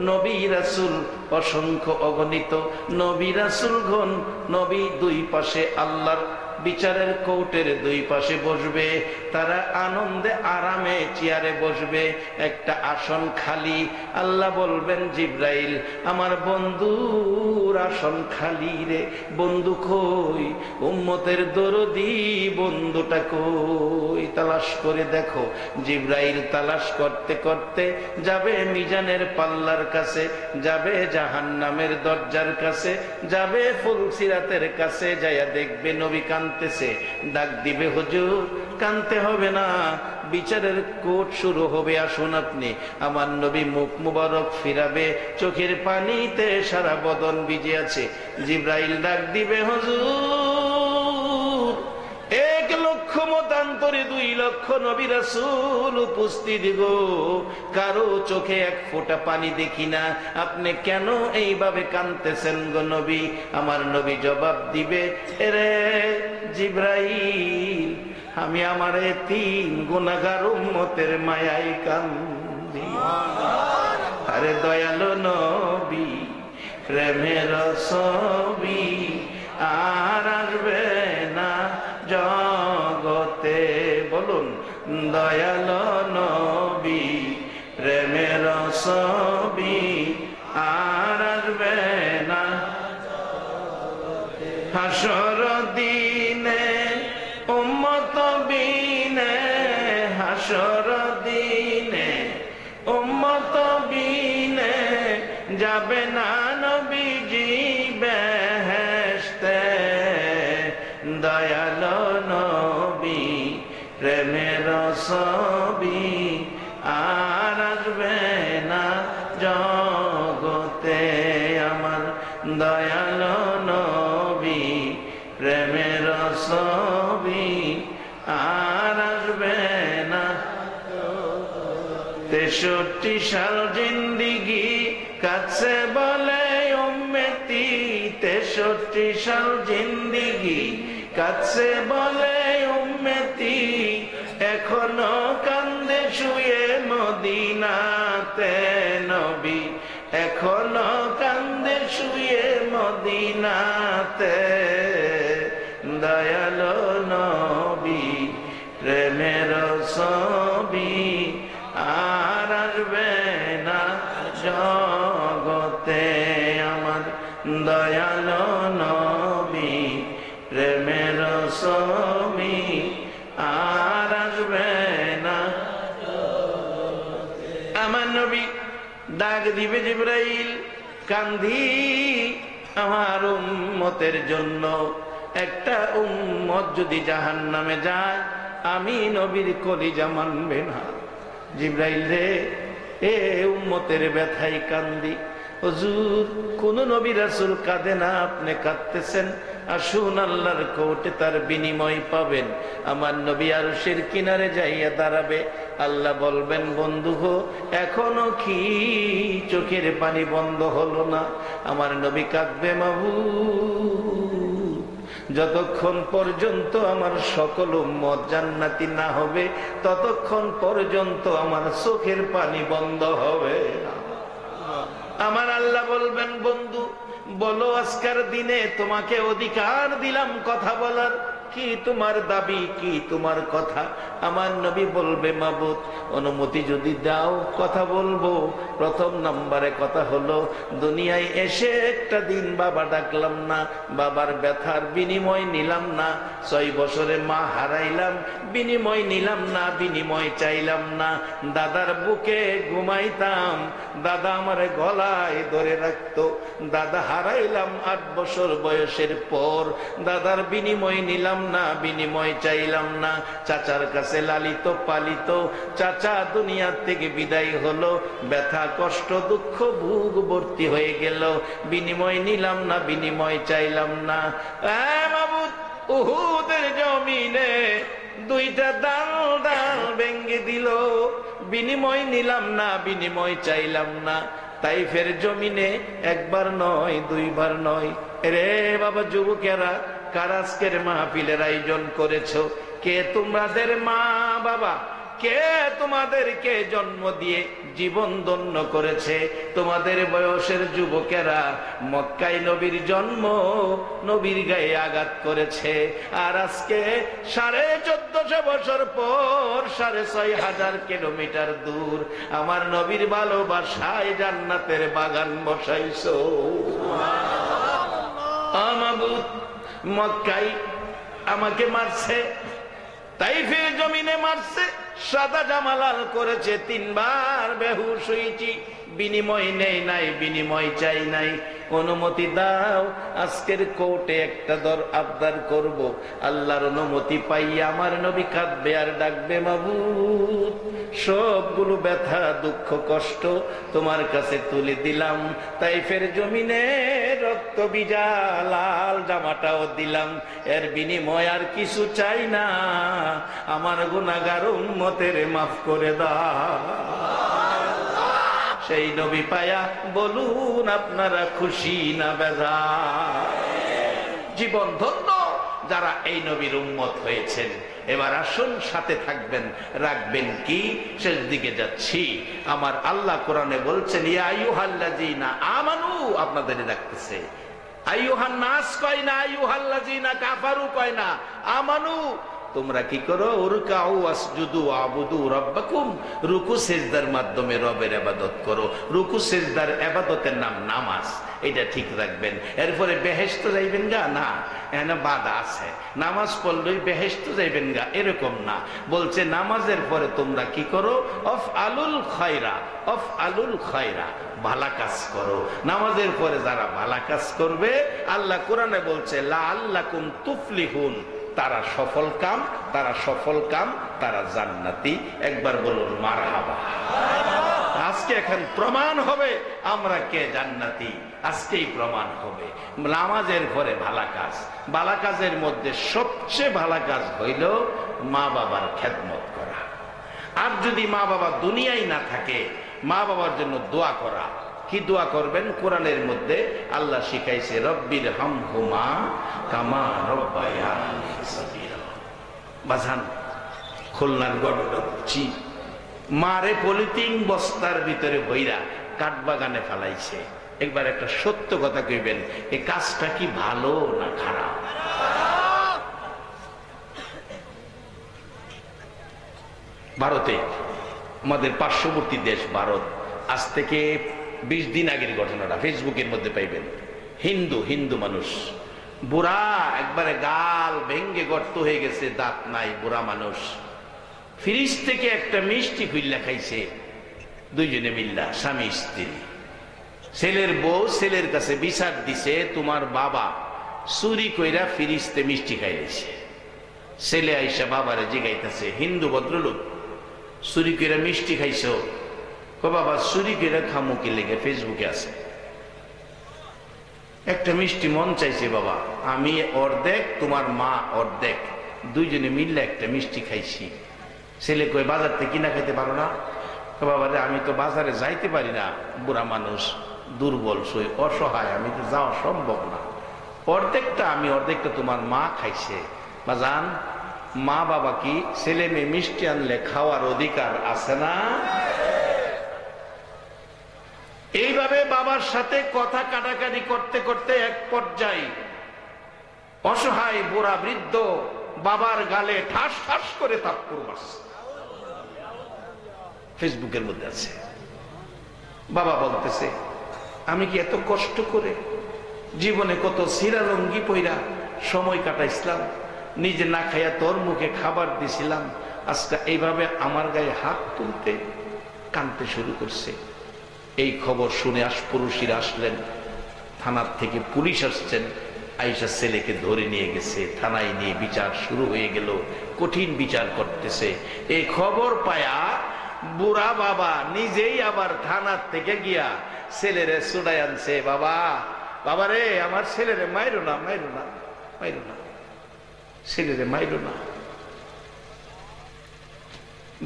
নবী রাসূল, অসংখ্য অগণিত নবী রাসূলগণ, নবী দুই পাশে আল্লাহর বিচারের কোর্টের দুই পাশে বসবে, তারা আনন্দে আরামে চেয়ারে বসবে, একটা আসন খালি। আল্লাহ বলবেন, জিব্রাইল আমার বন্ধুর আসন খালি রে, বন্ধু কই, উম্মতের দরদি বন্ধুটা কই, তালাশ করে দেখো। জিব্রাইল তালাশ করতে করতে যাবে মিজানের পাল্লার কাছে, যাবে জাহান্নামের দরজার কাছে, যাবে ফুলসিরাতের কাছে, যাইয়া দেখবে নবী কাঁদতেছে। ডাক দিবে, হুজুর কাঁদতে হবে না, বিচারের কোর্ট শুরু হবে, আসুন আপনি। আমার নবী মুখ মুবারক ফিরাবে, চোখের পানিতে সারা বদন ভিজে আছে। জিব্রাইল ডাক দিবে, হুজুর 1 লক্ষ মতান্তরে 2 লক্ষ নবী রাসূল উপস্থিত গো, কারো চোখে এক ফোঁটা পানি দেখি না, আপনি কেন এইভাবে কাঁদতেছেন গো নবী? আমার নবী জবাব দিবে, এরে জিব্রাইল, আমি আমার 3 গুনাহগার উম্মতের মায়ায় কান্দি। আরে দয়ালু নবী প্রেমের ছবি আর আসবে না জগতে, বলুন দয়ালু নবী প্রেমের ছবি আর আসবে না হাসর দিনে উম্মত বিনে, হাসর দিনে উম্মত বিনে যাবে না নবীজি বেহেশতে। দয়ালু নবী প্রেমের ছবি আর আসবে না জগতে, আমার দয়ালু নবী প্রেমের ছবি আর আসবে না। 63 সাল জিন্দিগি কাছে বলে উম্মতি, 63 সাল জিন্দিগি কাছে বলে উম্মতি, এখনো কান্দে শুয়ে মদিনাতে নবী, এখনো কান্দে শুয়ে মদিনাতে। দয়ালু নবী প্রেমের ছবি আর আসবে না জগতে, আমার দয়ালু নবী প্রেমের ছবি আর আসবে না। আমার নবী ডাক দিবে, জিব্রাইল কান্ধি আমার উম্মতের জন্য, একটা উম্মত যদি জাহান্নামে যায় আমি নবীর কলিজা মানবে না। জিব্রাইল রে, এ উম্মতের ব্যথায় কান্দি। হুজুর কোন নবী রাসূল কাঁদে না, আপনি কাঁদতেছেন, আসুন আল্লাহর কোর্টে তার বিনিময় পাবেন। আমার নবী আরশের কিনারে যাইয়া দাঁড়াবে, আল্লাহ বলবেন, বন্ধু গো এখনো কি চোখের পানি বন্ধ হলো না? আমার নবী কাঁদবে, মাবুদ যতক্ষণ পর্যন্ত আমার সকল উম্মত জান্নাতি না হবে ততক্ষণ পর্যন্ত আমার চোখের পানি বন্ধ হবে না। আমার আল্লাহ বলবেন, বন্ধু বলো আজকের দিনে তোমাকে অধিকার দিলাম কথা বলার, কি তোমার দাবি, কি তোমার কথা? আমার নবী বলবে, মাবুদ অনুমতি যদি দাও কথা বলবো। প্রথম নম্বরে কথা হলো, দুনিয়ায় এসে একটা দিন বাবা ডাকলাম না, বাবার ব্যথার বিনিময় নিলাম না। 6 বছরে মা হারাইলাম, বিনিময় নিলাম না, বিনিময় চাইলাম না। দাদার বুকে ঘুমাইতাম, দাদা আমারে গলায় ধরে রাখতো। দাদা হারাইলাম 8 বছর বয়সের পর, দাদার বিনিময় নিলাম না, বিনিময় চাইলাম না। চাচার কাছে লালিত পালিত, চাচা দুনিয়ার থেকে বিদায় হলো, ব্যথা কষ্ট দুঃখ ভোগ ভর্তি হয়ে গেল, বিনিময় নিলাম না, বিনিময় চাইলাম না। মাবুদ উহুদের জমিনে 2টা ডাল ভেঙে দিল, বিনিময় নিলাম না, বিনিময় চাইলাম না। তাইফের জমিনে 1 বার নয় 2 বার নয়। রে বাবা যুবকেরা, কার আজকের মাহফিলের আয়োজন করেছো? কে তোমাদের মা বাবা? কে তোমাদেরকে জন্ম দিয়ে জীবন ধন্য করেছে? তোমাদের বয়সের যুবকেরা মক্কায় নবীর জন্ম, নবীর গায়ে আঘাত করেছে। আর আজকে 1450 বছর পর 6500 কিলোমিটার দূর আমার নবীর ভালোবাসায় জান্নাতের বাগান বসাইছো। মাবুদ, মক্কায় আমাকে মারছে, তাইফের জমিনে মারছে, সাদা জামা লাল করেছে, 3 বার বেহুশ হয়েছি, বিনিময় নেই নাই, বিনিময় চাই নাই, অনুমতি দাও আজকের কোর্টে একটা আবদার করব। আল্লাহর অনুমতি পাই আমার নবী কাঁদবে আর ডাকবে, মাবুদ সবগুলো ব্যথা দুঃখ কষ্ট তোমার কাছে তুলে দিলাম, তাইফের জমিনে রক্ত ভিজা লাল জামাটাও দিলাম, এর বিনিময় আর কিছু চাই না, আমার গুনাহগার উম্মতের মাফ করে দাও। সেই নবী পায়া বলুন আপনারা খুশি না বেজার? জীবন ধন্য যারা এই নবীর উম্মত হয়েছেন। এবার আসুন সাথে থাকবেন, রাখবেন কি? শেষ দিকে যাচ্ছি। আমার আল্লাহ কোরআনে বলছেন ইয়া আইয়ুহাল্লাযীনা আমানু, আপনাদের ডাকতেছে। আইয়ুহান নাস কয় না, আইয়ুহাল্লাযীনা কাফারু কয় না, আমানু। তোমরা কি করো? উরকাউ ওয়াসজুদু ওয়াবুদু রাব্বাকুম, রুকু সিজদার মাধ্যমে রবের ইবাদত করো। রুকু সিজদার ইবাদতের নাম নামাজ, এটা ঠিক রাখবেন। এরপরে বেহেশতে যাইবেন গা না, এখানে বাধা আছে, নামাজ পড়লেই বেহেশতে যাইবেন গা এরকম না। বলছে নামাজের পরে তোমরা কি করো? আফআলুল খায়রা, আফআলুল খায়রা, ভালো কাজ করো। নামাজের পরে যারা ভালো কাজ করবে, আল্লাহ কোরআনে বলছে লাআল্লাকুম তুফলিহুন, তারা সফল কাম, তারা সফল কাম, তারা জান্নাতি। একবার বলুন মারহাবা। আজকে এখন প্রমাণ হবে আমরা কে জান্নাতি, আজকেই প্রমাণ হবে। নামাজের পরে ভালো কাজ, ভালো কাজের মধ্যে সবচেয়ে ভালো কাজ হইল মা বাবার খেদমত করা। আর যদি মা বাবা দুনিয়ায় না থাকে, মা বাবার জন্য দোয়া করা। কি দোয়া করবেন? কোরআনের মধ্যে আল্লাহ শিখাইছে রব্বির হামহুমা কামা রব্বায়ানি সগীরা। বাজান, খুলনার গড়ছি, মারে পলিথিন বস্তার ভিতরে বইরা কাঠবাগানে ফেলাইছে। একবার একটা সত্য কথা কইবেন, এই কাজটা কি ভালো না খারাপ? ভারতে, আমাদের পার্শ্ববর্তী দেশ ভারত, আজ থেকে 20 দিন আগের ঘটনাটা ফেসবুকের মধ্যে পাইবেন। হিন্দু মানুষ, বুড়া, একবারে গাল ভেঙ্গে গর্ত হয়ে গেছে, দাঁত নাই, বুড়া মানুষ, ফ্রিজ থেকে একটা মিষ্টি খুইল্লা খাইছে। দুইজনে মিল্লা, স্বামী স্ত্রী। ছেলের বউ ছেলের কাছে বিচার দিছে, তোমার বাবা চুরি কইরা ফ্রিজতে মিষ্টি খাইছে। ছেলে আইসা বাবারে জিগাইতেছে, হিন্দু ভদ্রলোক, চুরি কইরা মিষ্টি খাইছো? বাবা চুরি করে খামু কি লেগে? ফেসবুকে আছে, একটা মিষ্টি মন চাইছে বাবা, আমি অর্ধেক, তোমার মা অর্ধেক, দুইজনে মিললে একটা মিষ্টি খাইছি। ছেলে কই বাজার থেকে কিনা খাইতে পারো না? বাবা রে, আমি তো বাজারে যাইতে পারি না, বুড়া মানুষ, দুর্বল, সই অসহায়, আমি তো যাওয়া সম্ভব না। অর্ধেকটা আমি, অর্ধেকটা তোমার মা খাইছে। বাজান, মা বাবা কি ছেলে মেয়ে মিষ্টি আনলে খাওয়ার অধিকার আছে না? এইভাবে বাবার সাথে কথা কাটাকাটি করতে করতে এক পর্যায়ে অসহায় বুড়া বৃদ্ধ বাবার গালে ঠাস ঠাস করে থাপ্পড় মারছে। ফেসবুকের মধ্যে আছে। বাবা বলতেছে, আমি কি এত কষ্ট করে জীবনে কত সিরা লঙ্গি পইরা সময় কাটাইছিলাম, নিজে না খাইয়া তোর মুখে খাবার দিছিলাম, আজকে এইভাবে আমার গায়ে হাত তুলতে কাঁদতে শুরু করছে। এই খবর শুনে আশপুরুষীরা আসলেন, থানার থেকে পুলিশ আসছেন, আইসা ছেলেকে ধরে নিয়ে গেছে, থানায় নিয়ে বিচার শুরু হয়ে গেল, কঠিন বিচার করতেছে। এই খবর পায়া বুড়া বাবা নিজেই আবার থানার থেকে গিয়া ছেলেরে ছুড়াই আনছে, বাবা, বাবা রে, আমার ছেলেরে মাইরো না, মাইরো না, মাইরো না, ছেলেরে মাইরো না।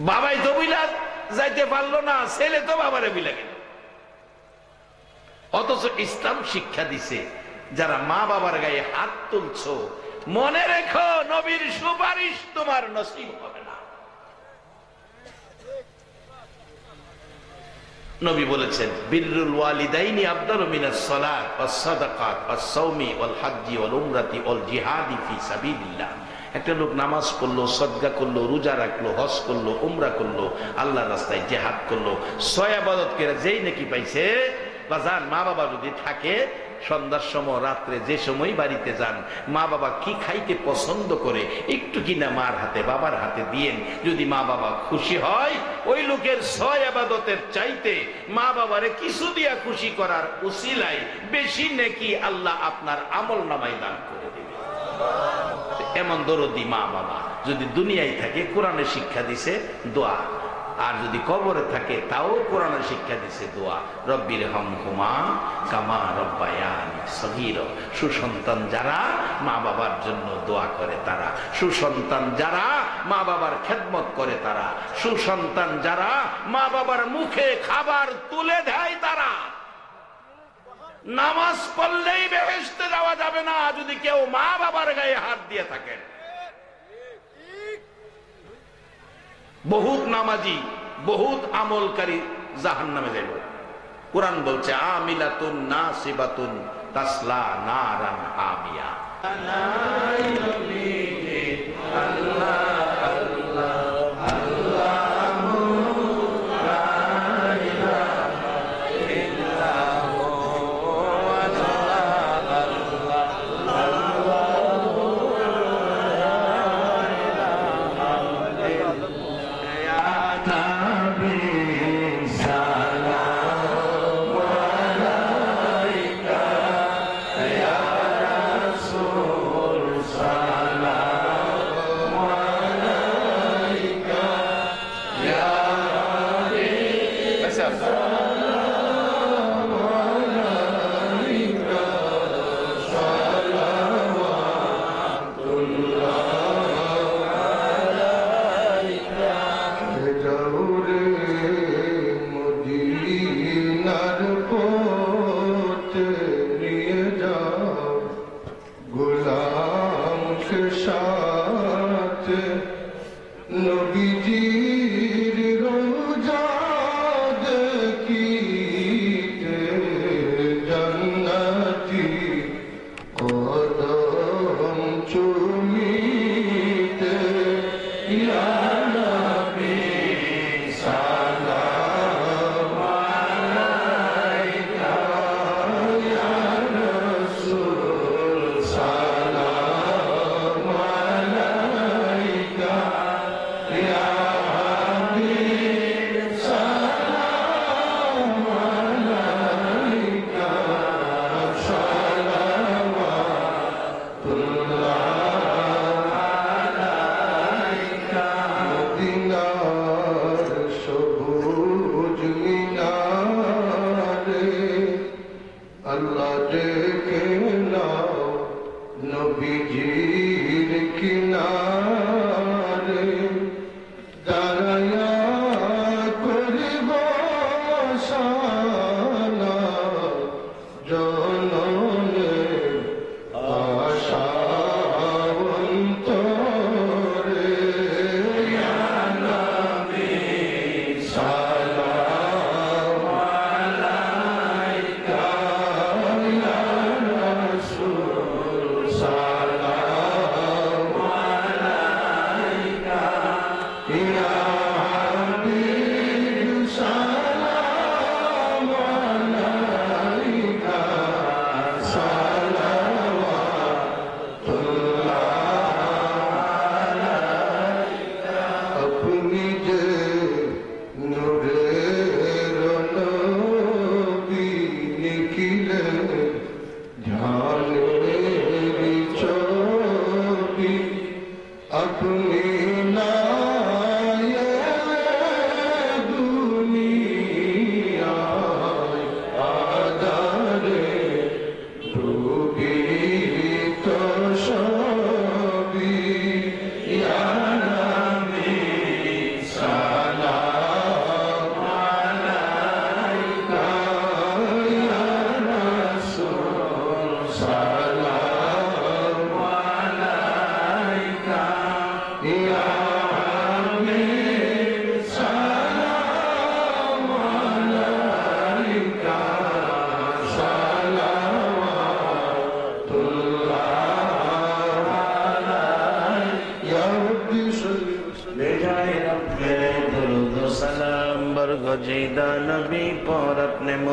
বাবাই তো বিলা যাইতে পারলো না, ছেলে তো বাবারে বিলা গেল। অথচ ইসলাম শিক্ষা দিছে, যারা মা বাবার গায়ে হাত তুলছো, মনে রেখো নবীর সুপারিশ তোমার নসিব হবে না। নবী বলেছেন বিররুল ওয়ালিদাইনি আফদালু মিনাস সালাত ওয়াস সাদাকাত ওয়াস সাওমি ওয়াল হজ্জি ওয়াল উমরাতি ওয়াল জিহাদি ফি সাবিলিল্লাহ। একটা লোক নামাজ পড়লো, সদকা করলো, রোজা রাখলো, হজ করলো, উমরা করলো, আল্লাহর রাস্তায় জিহাদ করলো, 6 ইবাদত করে যেই নাকি পাইছে। বাজান, মা বাবা যদি থাকে, সন্ধ্যার সময় রাত্রে যে সময় বাড়িতে যান, মা বাবা কি খাইতে পছন্দ করে একটু কিনা মার হাতে বাবার হাতে দিয়েন। যদি মা বাবা খুশি হয়, ওই লোকের 6 ইবাদতের চাইতে মা বাবারে কিছু দিয়া খুশি করার উসিলায় বেশি নেকি আল্লাহ আপনার আমল নামায় দান করে দেবে। এমন দরদি মা বাবা যদি দুনিয়ায় থাকে, কোরআনে শিক্ষা দিছে দোয়া, আর যদি কবরে থাকে তাও কোরআনে শিক্ষা দিছে দোয়া। রব্বির হামহুমা কামা রব্বায়ানি সগীরা। সুসন্তান যারা মা বাবার জন্য দোয়া করে তারা, সুসন্তান যারা মা বাবার খেদমত করে তারা, সুসন্তান যারা মা বাবার মুখে খাবার তুলে দেয় তারা। নামাজ পড়লেই বেহেশতে যাওয়া যাবে না যদি কেউ মা বাবার গায়ে হাত দিয়ে থাকেন। বহুত নামাজি, বহুত আমলকারী জাহান্নামে যাইব। কুরআন বলছে আমিলাতুন নাসিবাতুন তাসলা নারান হামিয়া।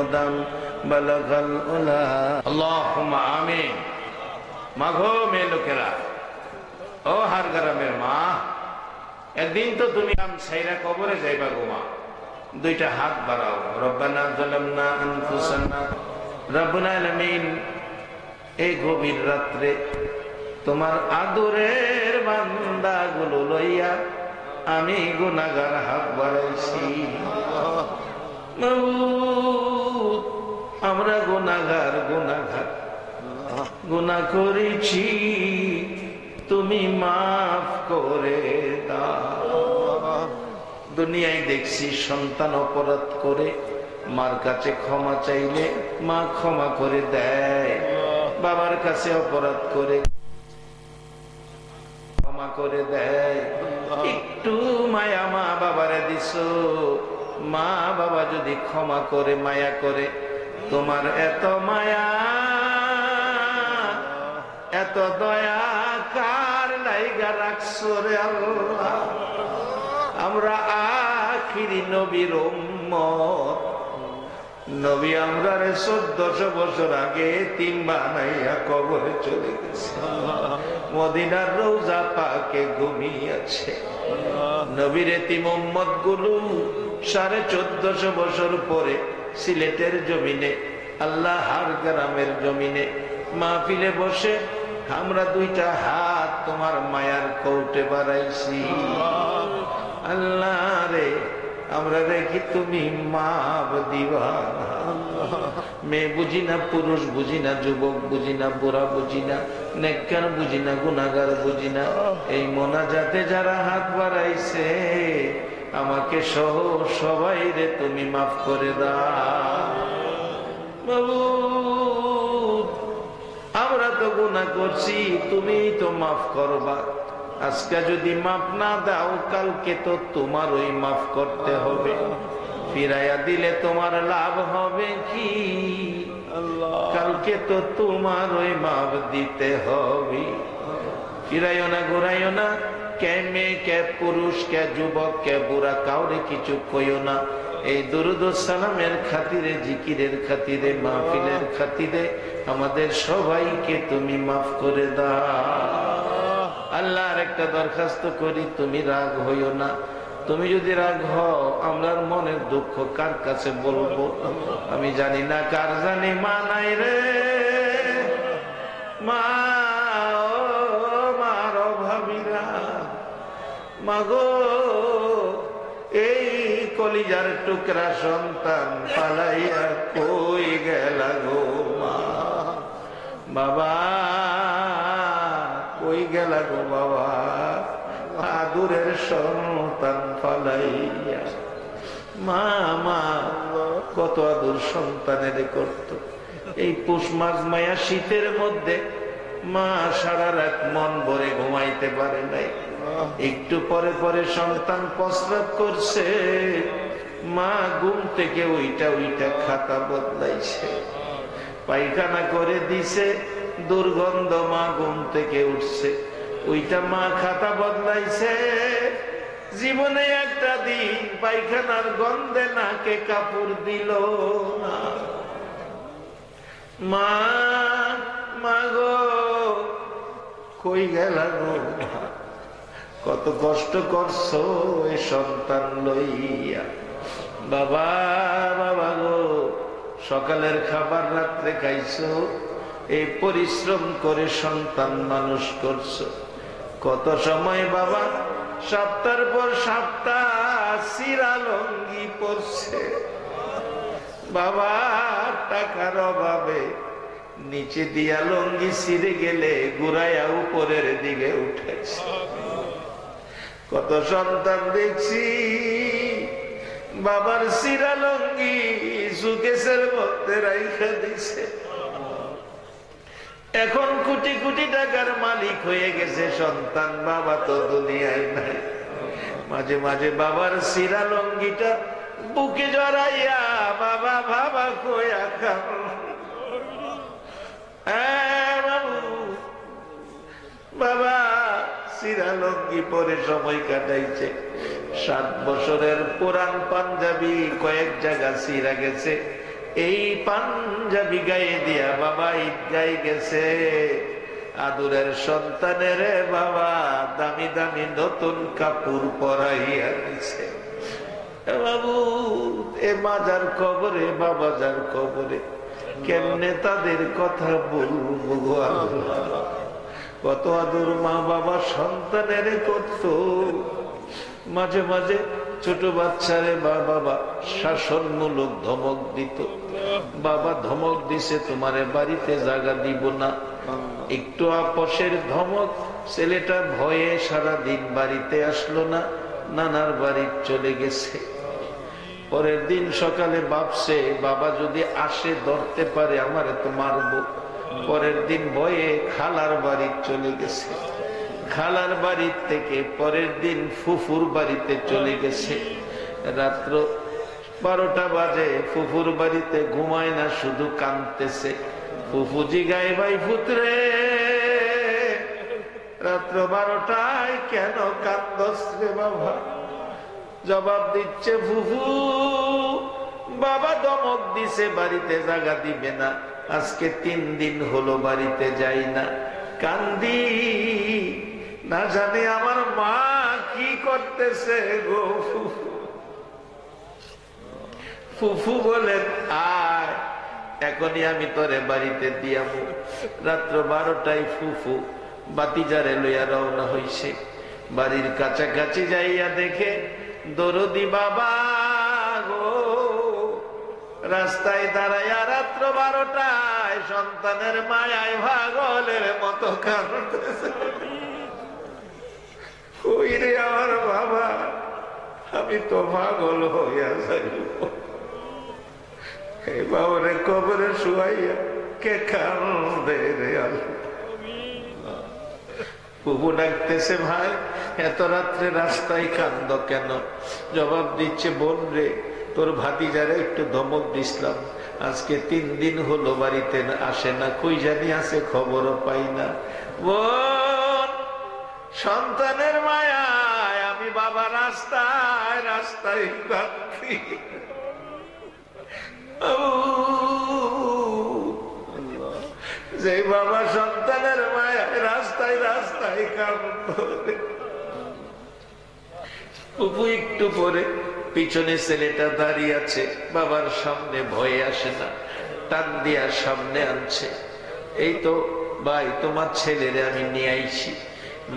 مدام بلغ العلا اللهم آمين মাগো মেয়ে লোকেরা ও হার গ্রামের মা একদিন তো তুমি ছাইরা কবরে যাইবা গো মা দুইটা হাত বাড়াও রব্বানা যালামনা আনফুসানা রব্বুল আলামিন এই গভীর রাত্রে তোমার আদরের বান্দাগুলো লইয়া আমি গুনাহগার হাত বাড়াইছি মাবুদ আমরা গুনাহগার গুনাহ করেছি তুমি মাফ করে দাও দুনিয়ায় দেখছি সন্তান অপরাধ করে মার কাছে ক্ষমা চাইলে মা ক্ষমা করে দেয় বাবার কাছে অপরাধ করে ক্ষমা করে দেয় একটু মায়া মা বাবারে দিছো মা বাবা যদি ক্ষমা করে মায়া করে তোমার এত মায়া এত দয়া কার লাইগা রাখছো রে আল্লাহ আমরা আখিরি নবীর উম্মত নবী আমরা 1400 বছর আগে তিন বানাইয়া কবরে চলে গেছে মদিনার রওজা পাকে ঘুমিয়ে আছে নবীর এতিম উম্মত গুলো 1450 বছর পরে সিলেটের জমিনে আল্লাহর গ্রামের জমিনে মাহফিলে বসে আমরা দুইটা হাত তোমার মায়ার কৌটে বাড়াইছি আল্লাহ রে আমরা দেখি তুমি মাপ দিবা মেয়ে বুঝি না পুরুষ বুঝি না যুবক বুঝি না বুড়া বুঝি না নেককার বুঝি না গুনাহগার বুঝি না এই মোনাজাতে যারা হাত বাড়াইছে আমাকে সহ সবাই রে তুমি মাফ করে দাও আমরা তো গুনাহ করছি তুমি তো মাফ করবা আজকে যদি মাফ না দাও কালকে তো তোমার ওই মাফ করতে হবে ফিরাইয়া দিলে তোমার লাভ হবে কি কালকে তো তোমার ওই মাফ দিতে হবে ফিরাইও না ঘুরাইও না কে মেয়ে কে পুরুষ কে যুবক কে বুড়া কাউরে কিছু কইও না এই দুরুদ ও সালামের খাতিরে জিকিরের খাতিরে মাহফিলের খাতিরে আমাদের সবাইকে তুমি মাফ করে দাও আল্লাহর একটা দরখাস্ত করি তুমি রাগ হইও না তুমি যদি রাগ হও আমরার মনের দুঃখ কার কাছে বলবো আমি জানি না কার জানি মা নাই রে মা মার অভাবীরা মাগো এই কলিজার টুকরা সন্তান পালাইয়া কই গেলা গো মা বাবা কই গেলা গো বাবা আদুরের সন্তান পালাইয়া মা মা কত আদুর সন্তানের করত এই পুষ মাঘ মায়া শীতের মধ্যে মা সারা রাত মন ভরে ঘুমাইতে পারে নাই একটু পরে পরে সন্তান প্রস্রাব করছে মা ঘুম থেকে ওইটা খাতা বদলাইছে পায়খানা করে দিছে দুর্গন্ধ মা ঘুম থেকে উঠছে ওইটা মা খাতা বদলাইছে জীবনে একটা দিন পায়খানার গন্ধে নাকে কাপড় দিল না মা মা গো কই গেলা গো কত কষ্ট করছো এই সন্তান লইয়া বাবা বাবা গো সকালের খাবার রাত্রে খাইছো এই পরিশ্রম করে সন্তান মানুষ করছো কত সময় বাবা সপ্তাহের পর সপ্তাহ সিরা লঙ্গি পরছে বাবা টাকার অভাবে নিচে দিয়া লঙ্গি ছিঁড়ে গেলে গুড়াইয়া উপরের দিকে উঠেছে কত সন্তান দেখছি বাবার সিরা লঙ্গি সুকেশের মধ্যে রাইখা দিছে এখন কোটি কোটি টাকার মালিক হয়ে গেছে সন্তান বাবা তো দুনিয়ায় নাই মাঝে মাঝে বাবার সিরা লঙ্গিটা বুকে জড়াইয়া বাবা বাবা কইয়া খাও বাবা সিরা লঙ্গি পরে সময় কাটাইছে 7 বছরের পুরান পাঞ্জাবি কয়েক জায়গা সিরা গেছে এই পাঞ্জাবি গায়ে দিয়া বাবা ঈদগায় গেছে। আদুরের সন্তানের বাবা দামি দামি নতুন কাপড় পরাইয়া দিছে। বাবু এ মাজার কবরে বাবাজার কবরে কেমনে তাদের কথা বলবো গো আল্লাহ। কত আদর মা বাবা সন্তানের করতো। মাঝে মাঝে ছোট বাচ্চারে বাবা শাসনমূলক ধমক দিত। বাবা ধমক দিছে তোমারে বাড়িতে জায়গা দিব না। একটু আপসের ধমক, ছেলেটা ভয়ে সারা দিন বাড়িতে আসলো না, নানার বাড়ি চলে গেছে। পরের দিন সকালে ভাবছে বাবা যদি আসে ধরতে পারে আমারে তো মারবো। পরের দিন ভয়ে খালার বাড়ি চলে গেছে। খালার বাড়ি থেকে পরের দিন ফুফুর বাড়িতে চলে গেছে। রাত্র 12টা বাজে, ফুফুর বাড়িতে ঘুমায় না, শুধু কাঁদতেছে। ফুফুজি গায়ে ভাই পুত্রে রাত্র 12টায় কেন কান্দস রে বাবা? জবাব দিচ্ছে ফুফু বাবা ধমক দিছে বাড়িতে জায়গা দিবে না, আজকে 3 দিন হলো বাড়িতে যাই না, কান্দি। না জানি আমার মা কি করতেছে গো। ফুফু বলেন আয় এখনই আমি তোরে বাড়িতে দিয়াবো। রাত্র 12টায় ফুফু বাতিজারে লইয়া রওনা হইছে। বাড়ির কাছাকাছি যাইয়া দেখে দরদি বাবা গো রাস্তায় দাঁড়াইয়া রাত্র 12টায় সন্তানের মায়ায় পাগলের মতো কাঁদতেছে। ওই রে আমার বাবা, আমি তো পাগল হইয়া যাইব। এই বাবারে কবরে শুয়াইয়া কে কান্দে রে আল্লাহ। বুবু ডাকতেছে ভাই এত রাত্রে রাস্তায় কান্দ কেন? জবাব দিচ্ছে বোন রে তোর ভাতিজারে একটু ধমক দিছিলাম, আজকে 3 দিন হলো বাড়িতে আসে না, কই জানি আছে খবরও পাই না। বোন সন্তানের মায়ায় আমি বাবা রাস্তায় রাস্তায় কাঁদছি। যে বাবা সন্তানের মায়ায় রাস্তায় রাস্তায় কাঁদে। ফুফু একটু পরে পিছনে ছেলেটা দাঁড়িয়ে আছে, বাবার সামনে ভয়ে আসে না, টান দিয়া সামনে আনছে। এই তো ভাই তোমার ছেলেরে আমি নিয়ে আইছি।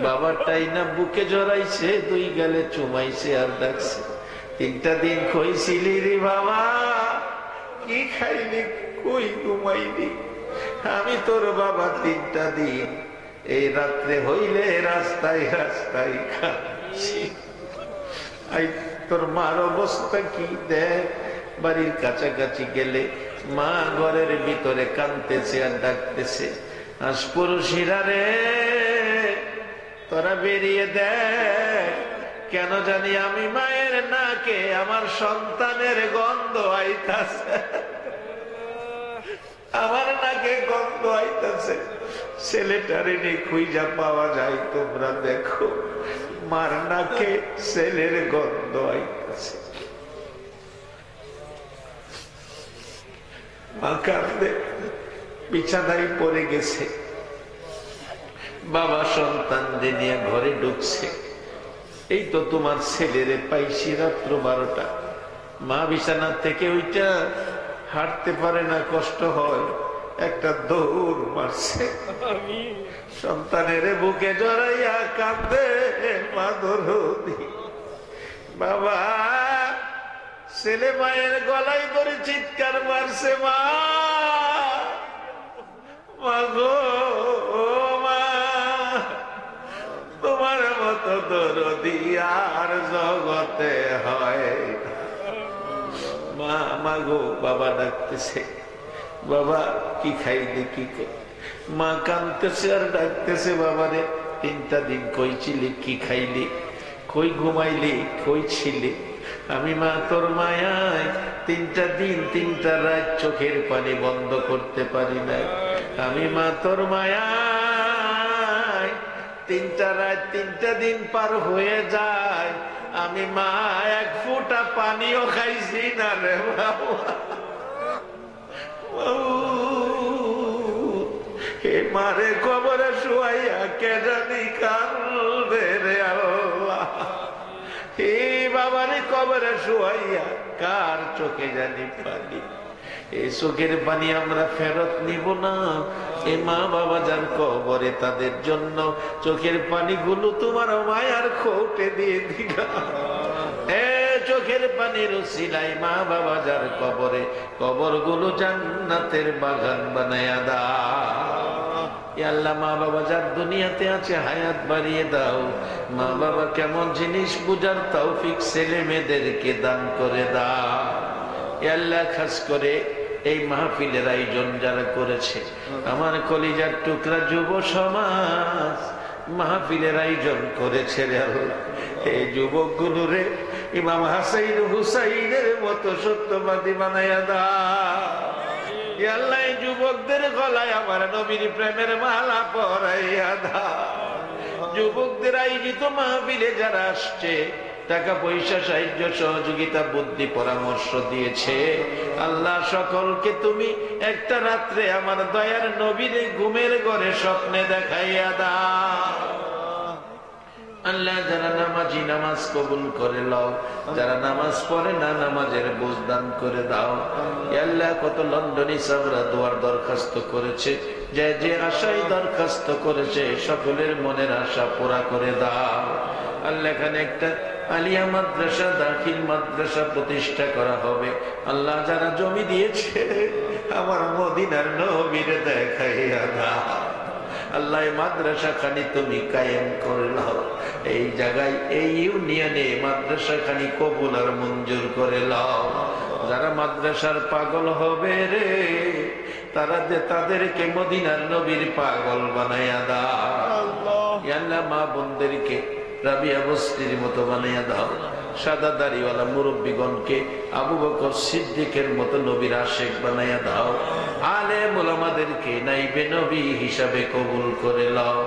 বাবারটাই না বুকে জড়াইছে, 2 গালে চুমাইছে আর ডাকছে 3টা দিন কইছিলি রে বাবা, কি খাইলি, কই ঘুমাইলি? আমি তোর বাবা 3টা দিন এই রাত্রে হইলে রাস্তায় রাস্তায় খাচ্ছি। তোর মার অবস্থা কি দেখ। বাড়ির কাছাকাছি গেলে মা ঘরের ভিতরে কাঁদতেছে আর ডাকতেছে আশপুরুষিরা রে তোরা বেরিয়ে দেখ, কেন জানি আমি মায়ের নাকে আমার সন্তানের গন্ধ আইতাছে, আমার নাকে গন্ধ আইতাছে। ছেলেটারে খুঁজা পাওয়া যায়, তোমরা দেখো মার নাকে ছেলের গন্ধ আইতাছে। মা কাঁদে, বিছানায় পড়ে গেছে। বাবা সন্তান নিয়ে ঘরে ঢুকছে। এই তো তোমার ছেলেরে পাইছি রাত্র 12টা। মা বিছানা থেকে ওইটা হাঁটতে পারে না, কষ্ট হয়, একটা দৌড় মারছে। সন্তানের বুকে জড়াইয়া কাঁদে মা দরদি। বাবা ছেলে মায়ের গলায় ধরে চিৎকার মারছে, মা গো মা, তোমার মতো দরদি আর জগতে হয়। মা গো, বাবা ডাকতেছে, বাবা কি খাইলি কি? মা কাঁদতেছে আর ডাকতেছে বাবারে, 3টা দিন কই ছিলি, কি খাইলি, কই ঘুমাইলি, কই ছিলি? আমি মা তোর মায়ায় 3টা দিন 3টা রাত চোখের পানি বন্ধ করতে পারি না। আমি মা তোর মায়ায় 3টা রাত 3টা দিন পার হয়ে যায়, আমি মা 1 ফোঁটা পানিও খাইছি না রে বাবা। হে মারে কবরে শুয়াইয়া কে জানি কাঁদবে রে আল্লাহ। হে বাবারে কবরে শুয়াইয়া কার চোখে জানি পানি। এই চোখের পানি আমরা ফেরত নিব না। এ মা বাবা যান কবরে, তাদের জন্য চোখের পানিগুলো তোমার মায়ার খোঁটে দিয়ে দিলা। চোখের পানির উসিলাই মা বাবা যার কবরে, কবরগুলো জান্নাতের বাগান বানায়া দাও। আল্লাহ মা বাবা যার দুনিয়াতে আছে হায়াত বাড়িয়ে দাও। মা বাবা কেমন জিনিস বুঝার তৌফিক ছেলে মেয়েদেরকে দান করে দাও। আল্লাহ খাস করে এই মাহফিলের আয়োজন যারা করেছে, আমার কলিজার টুকরা যুব সমাজ মাহফিলের আয়োজন করেছে রে আল্লাহ। এই যুবকগুলো রে ইমাম হাসাইন হুসাইনের মতো সত্যবাদী বানাইয়া দাও। আল্লাহ এই যুবকদের গলায় আমার নবীর প্রেমের মালা পরাইয়া দাও। যুবকদের আয়োজিত মাহফিলে যারা আসছে, টাকা পয়সা সাহায্য সহযোগিতা বুদ্ধি পরামর্শ দিয়েছে, আল্লাহ সকলকে তুমি একটা রাত্রে আমার দয়ার নবীর ঘুমের ঘরে স্বপ্নে দেখাইয়া দাও। আল্লাহ যারা নামাজি নামাজ কবুল করে লও, যারা নামাজ পড়ে না নামাজের বোঝ দান করে দাও। আল্লাহ কত লন্ডনী সাবরা দোয়ার দরখাস্ত করেছে, যে যে আশাই দরখাস্ত করেছে সকলের মনের আশা পুরা করে দাও। আল্লাহ এখানে একটা আলিয়া মাদ্রাসা, দাখিল মাদ্রাসা প্রতিষ্ঠা করা হবে। আল্লাহ যারা জমি দিয়েছে আমার মদিনার নবীর দেখাইয়া দাও। আল্লাহ মাদ্রাসা খানি তুমি কায়েম করে নাও। এই জায়গায় এই ইউনিয়নে মাদ্রাসা খানি কবুল আর মঞ্জুর করে নাও। যারা মাদ্রাসার পাগল হবে রে, তারা তাদেরকে মদিনার নবীর পাগল বানাইয়া দাও। আল্লাহ মা বোনদেরকে রাবিয়া বস্তির মতো বানাইয়া দাও। সাদা দাড়িওয়ালা মুরব্বীগণকে আবু বকর সিদ্দিকের মতো নবীর আশেক বানাইয়া দাও। আলেম ওলামাদেরকে নাইবে নবী হিসাবে কবুল করে নাও।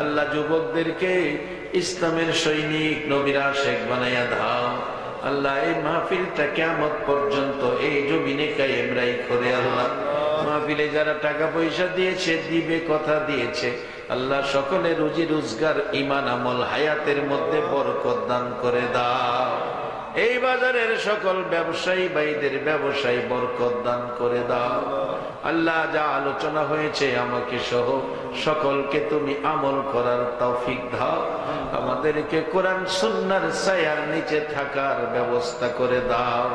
আল্লাহ যুবকদেরকে ইসলামের সৈনিক নবীর আশেক বানাইয়া দাও। আল্লাহ এই মাহফিলটা কিয়ামত পর্যন্ত এই জমিনে কায়েম রাখো রে আল্লাহ। মাহফিলে যারা টাকা পয়সা দিয়েছে, দিবে, কথা দিয়েছে, আল্লাহ সকলে রুজি রোজগার, ঈমান, আমল, হায়াতের মধ্যে বরকত দান করে দাও। এই বাজারের সকল ব্যবসায়ী ভাইদের ব্যবসায়ী বরকত দান করে দাও। আল্লাহ যা আলোচনা হয়েছে আমাকে সহ সকলকে তুমি আমল করার তৌফিক দাও। আমাদেরকে কোরআন সুন্নাহর ছায়ার নিচে থাকার ব্যবস্থা করে দাও।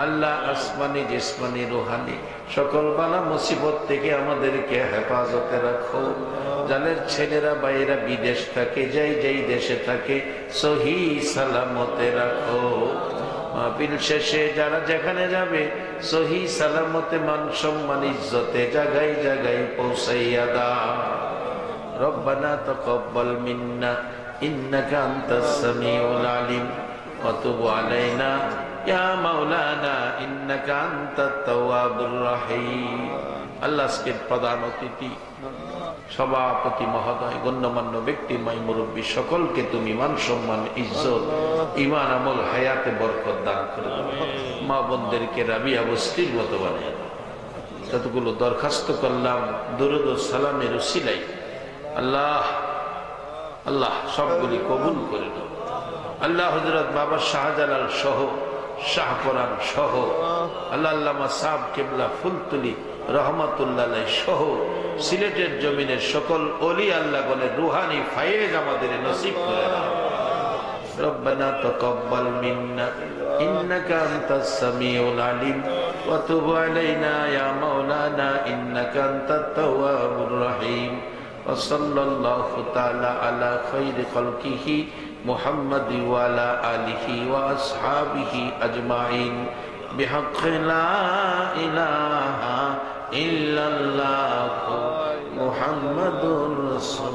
আল্লাহ আসমানি জিসমানি রুহানি সকল বালা মুসিবত থেকে আমাদেরকে হেফাজতে রাখো। যাদের ছেলেরা বাইরা বিদেশ থাকে, যাই যাই দেশে থাকে, সহি সালামতে রাখো। মাহফিল শেষে যারা যেখানে যাবে সহি সালামতে মান সম্মান ইজ্জতে জায়গায় জায়গায় পৌঁছাইয়া দাও। রব্বানা তাকাব্বাল মিন্না ইন্নাকা আনতাস সামিউল আলিম ওয়া তুব আলাইনা ইয়া মাওলানা ইন্নাকা আনতাত তাওয়াবুর রহিম। আল্লাহ আজকের প্রধান অতিথি সভাপতি মহোদয়, গণ্যমান্য ব্যক্তি, মাই মুরব্বী সকলকে তুমি মান সম্মান ইজ্জত ঈমান আমল হায়াতে বরকত দান করে দাও। মা বোনদেরকে রাবিয়া বস্তির মতো বানিয়ে দাও। যতগুলো দরখাস্ত করলাম দুরূদ ও সালামের উসিলাই আল্লাহ আল্লাহ সবগুলি কবুল করে দাও। আল্লাহ হযরত বাবা শাহজালাল সহ, শাহপরান সহ, আল্লাহ আল্লামা সাহেব কিবলা ফুলতুলি রহমাতুল্লাহ সহ সিলেটের জমিনের সকল ওলি আল্লাহগণের রুহানি ফায়েজ আমাদের নসিব করে দাও। রব্বানা তাকাব্বাল মিন্না ইন্নাকা আনতাস সামিউল আলিম ওয়া তুব আলাইনা ইয়া মাওলানা ইন্নাকা আনতাত তাওয়াবুর রহিম। ওয়া সাল্লাল্লাহু তাআলা আলা খায়রি খালকিহি মুহাম্মাদি ওয়া আলা আলিহি ওয়া আসহাবিহি আজমাইন বিহাক্কি লা ইলাহা ইল্লাল্লাহু মুহাম্মাদুর রাসূল।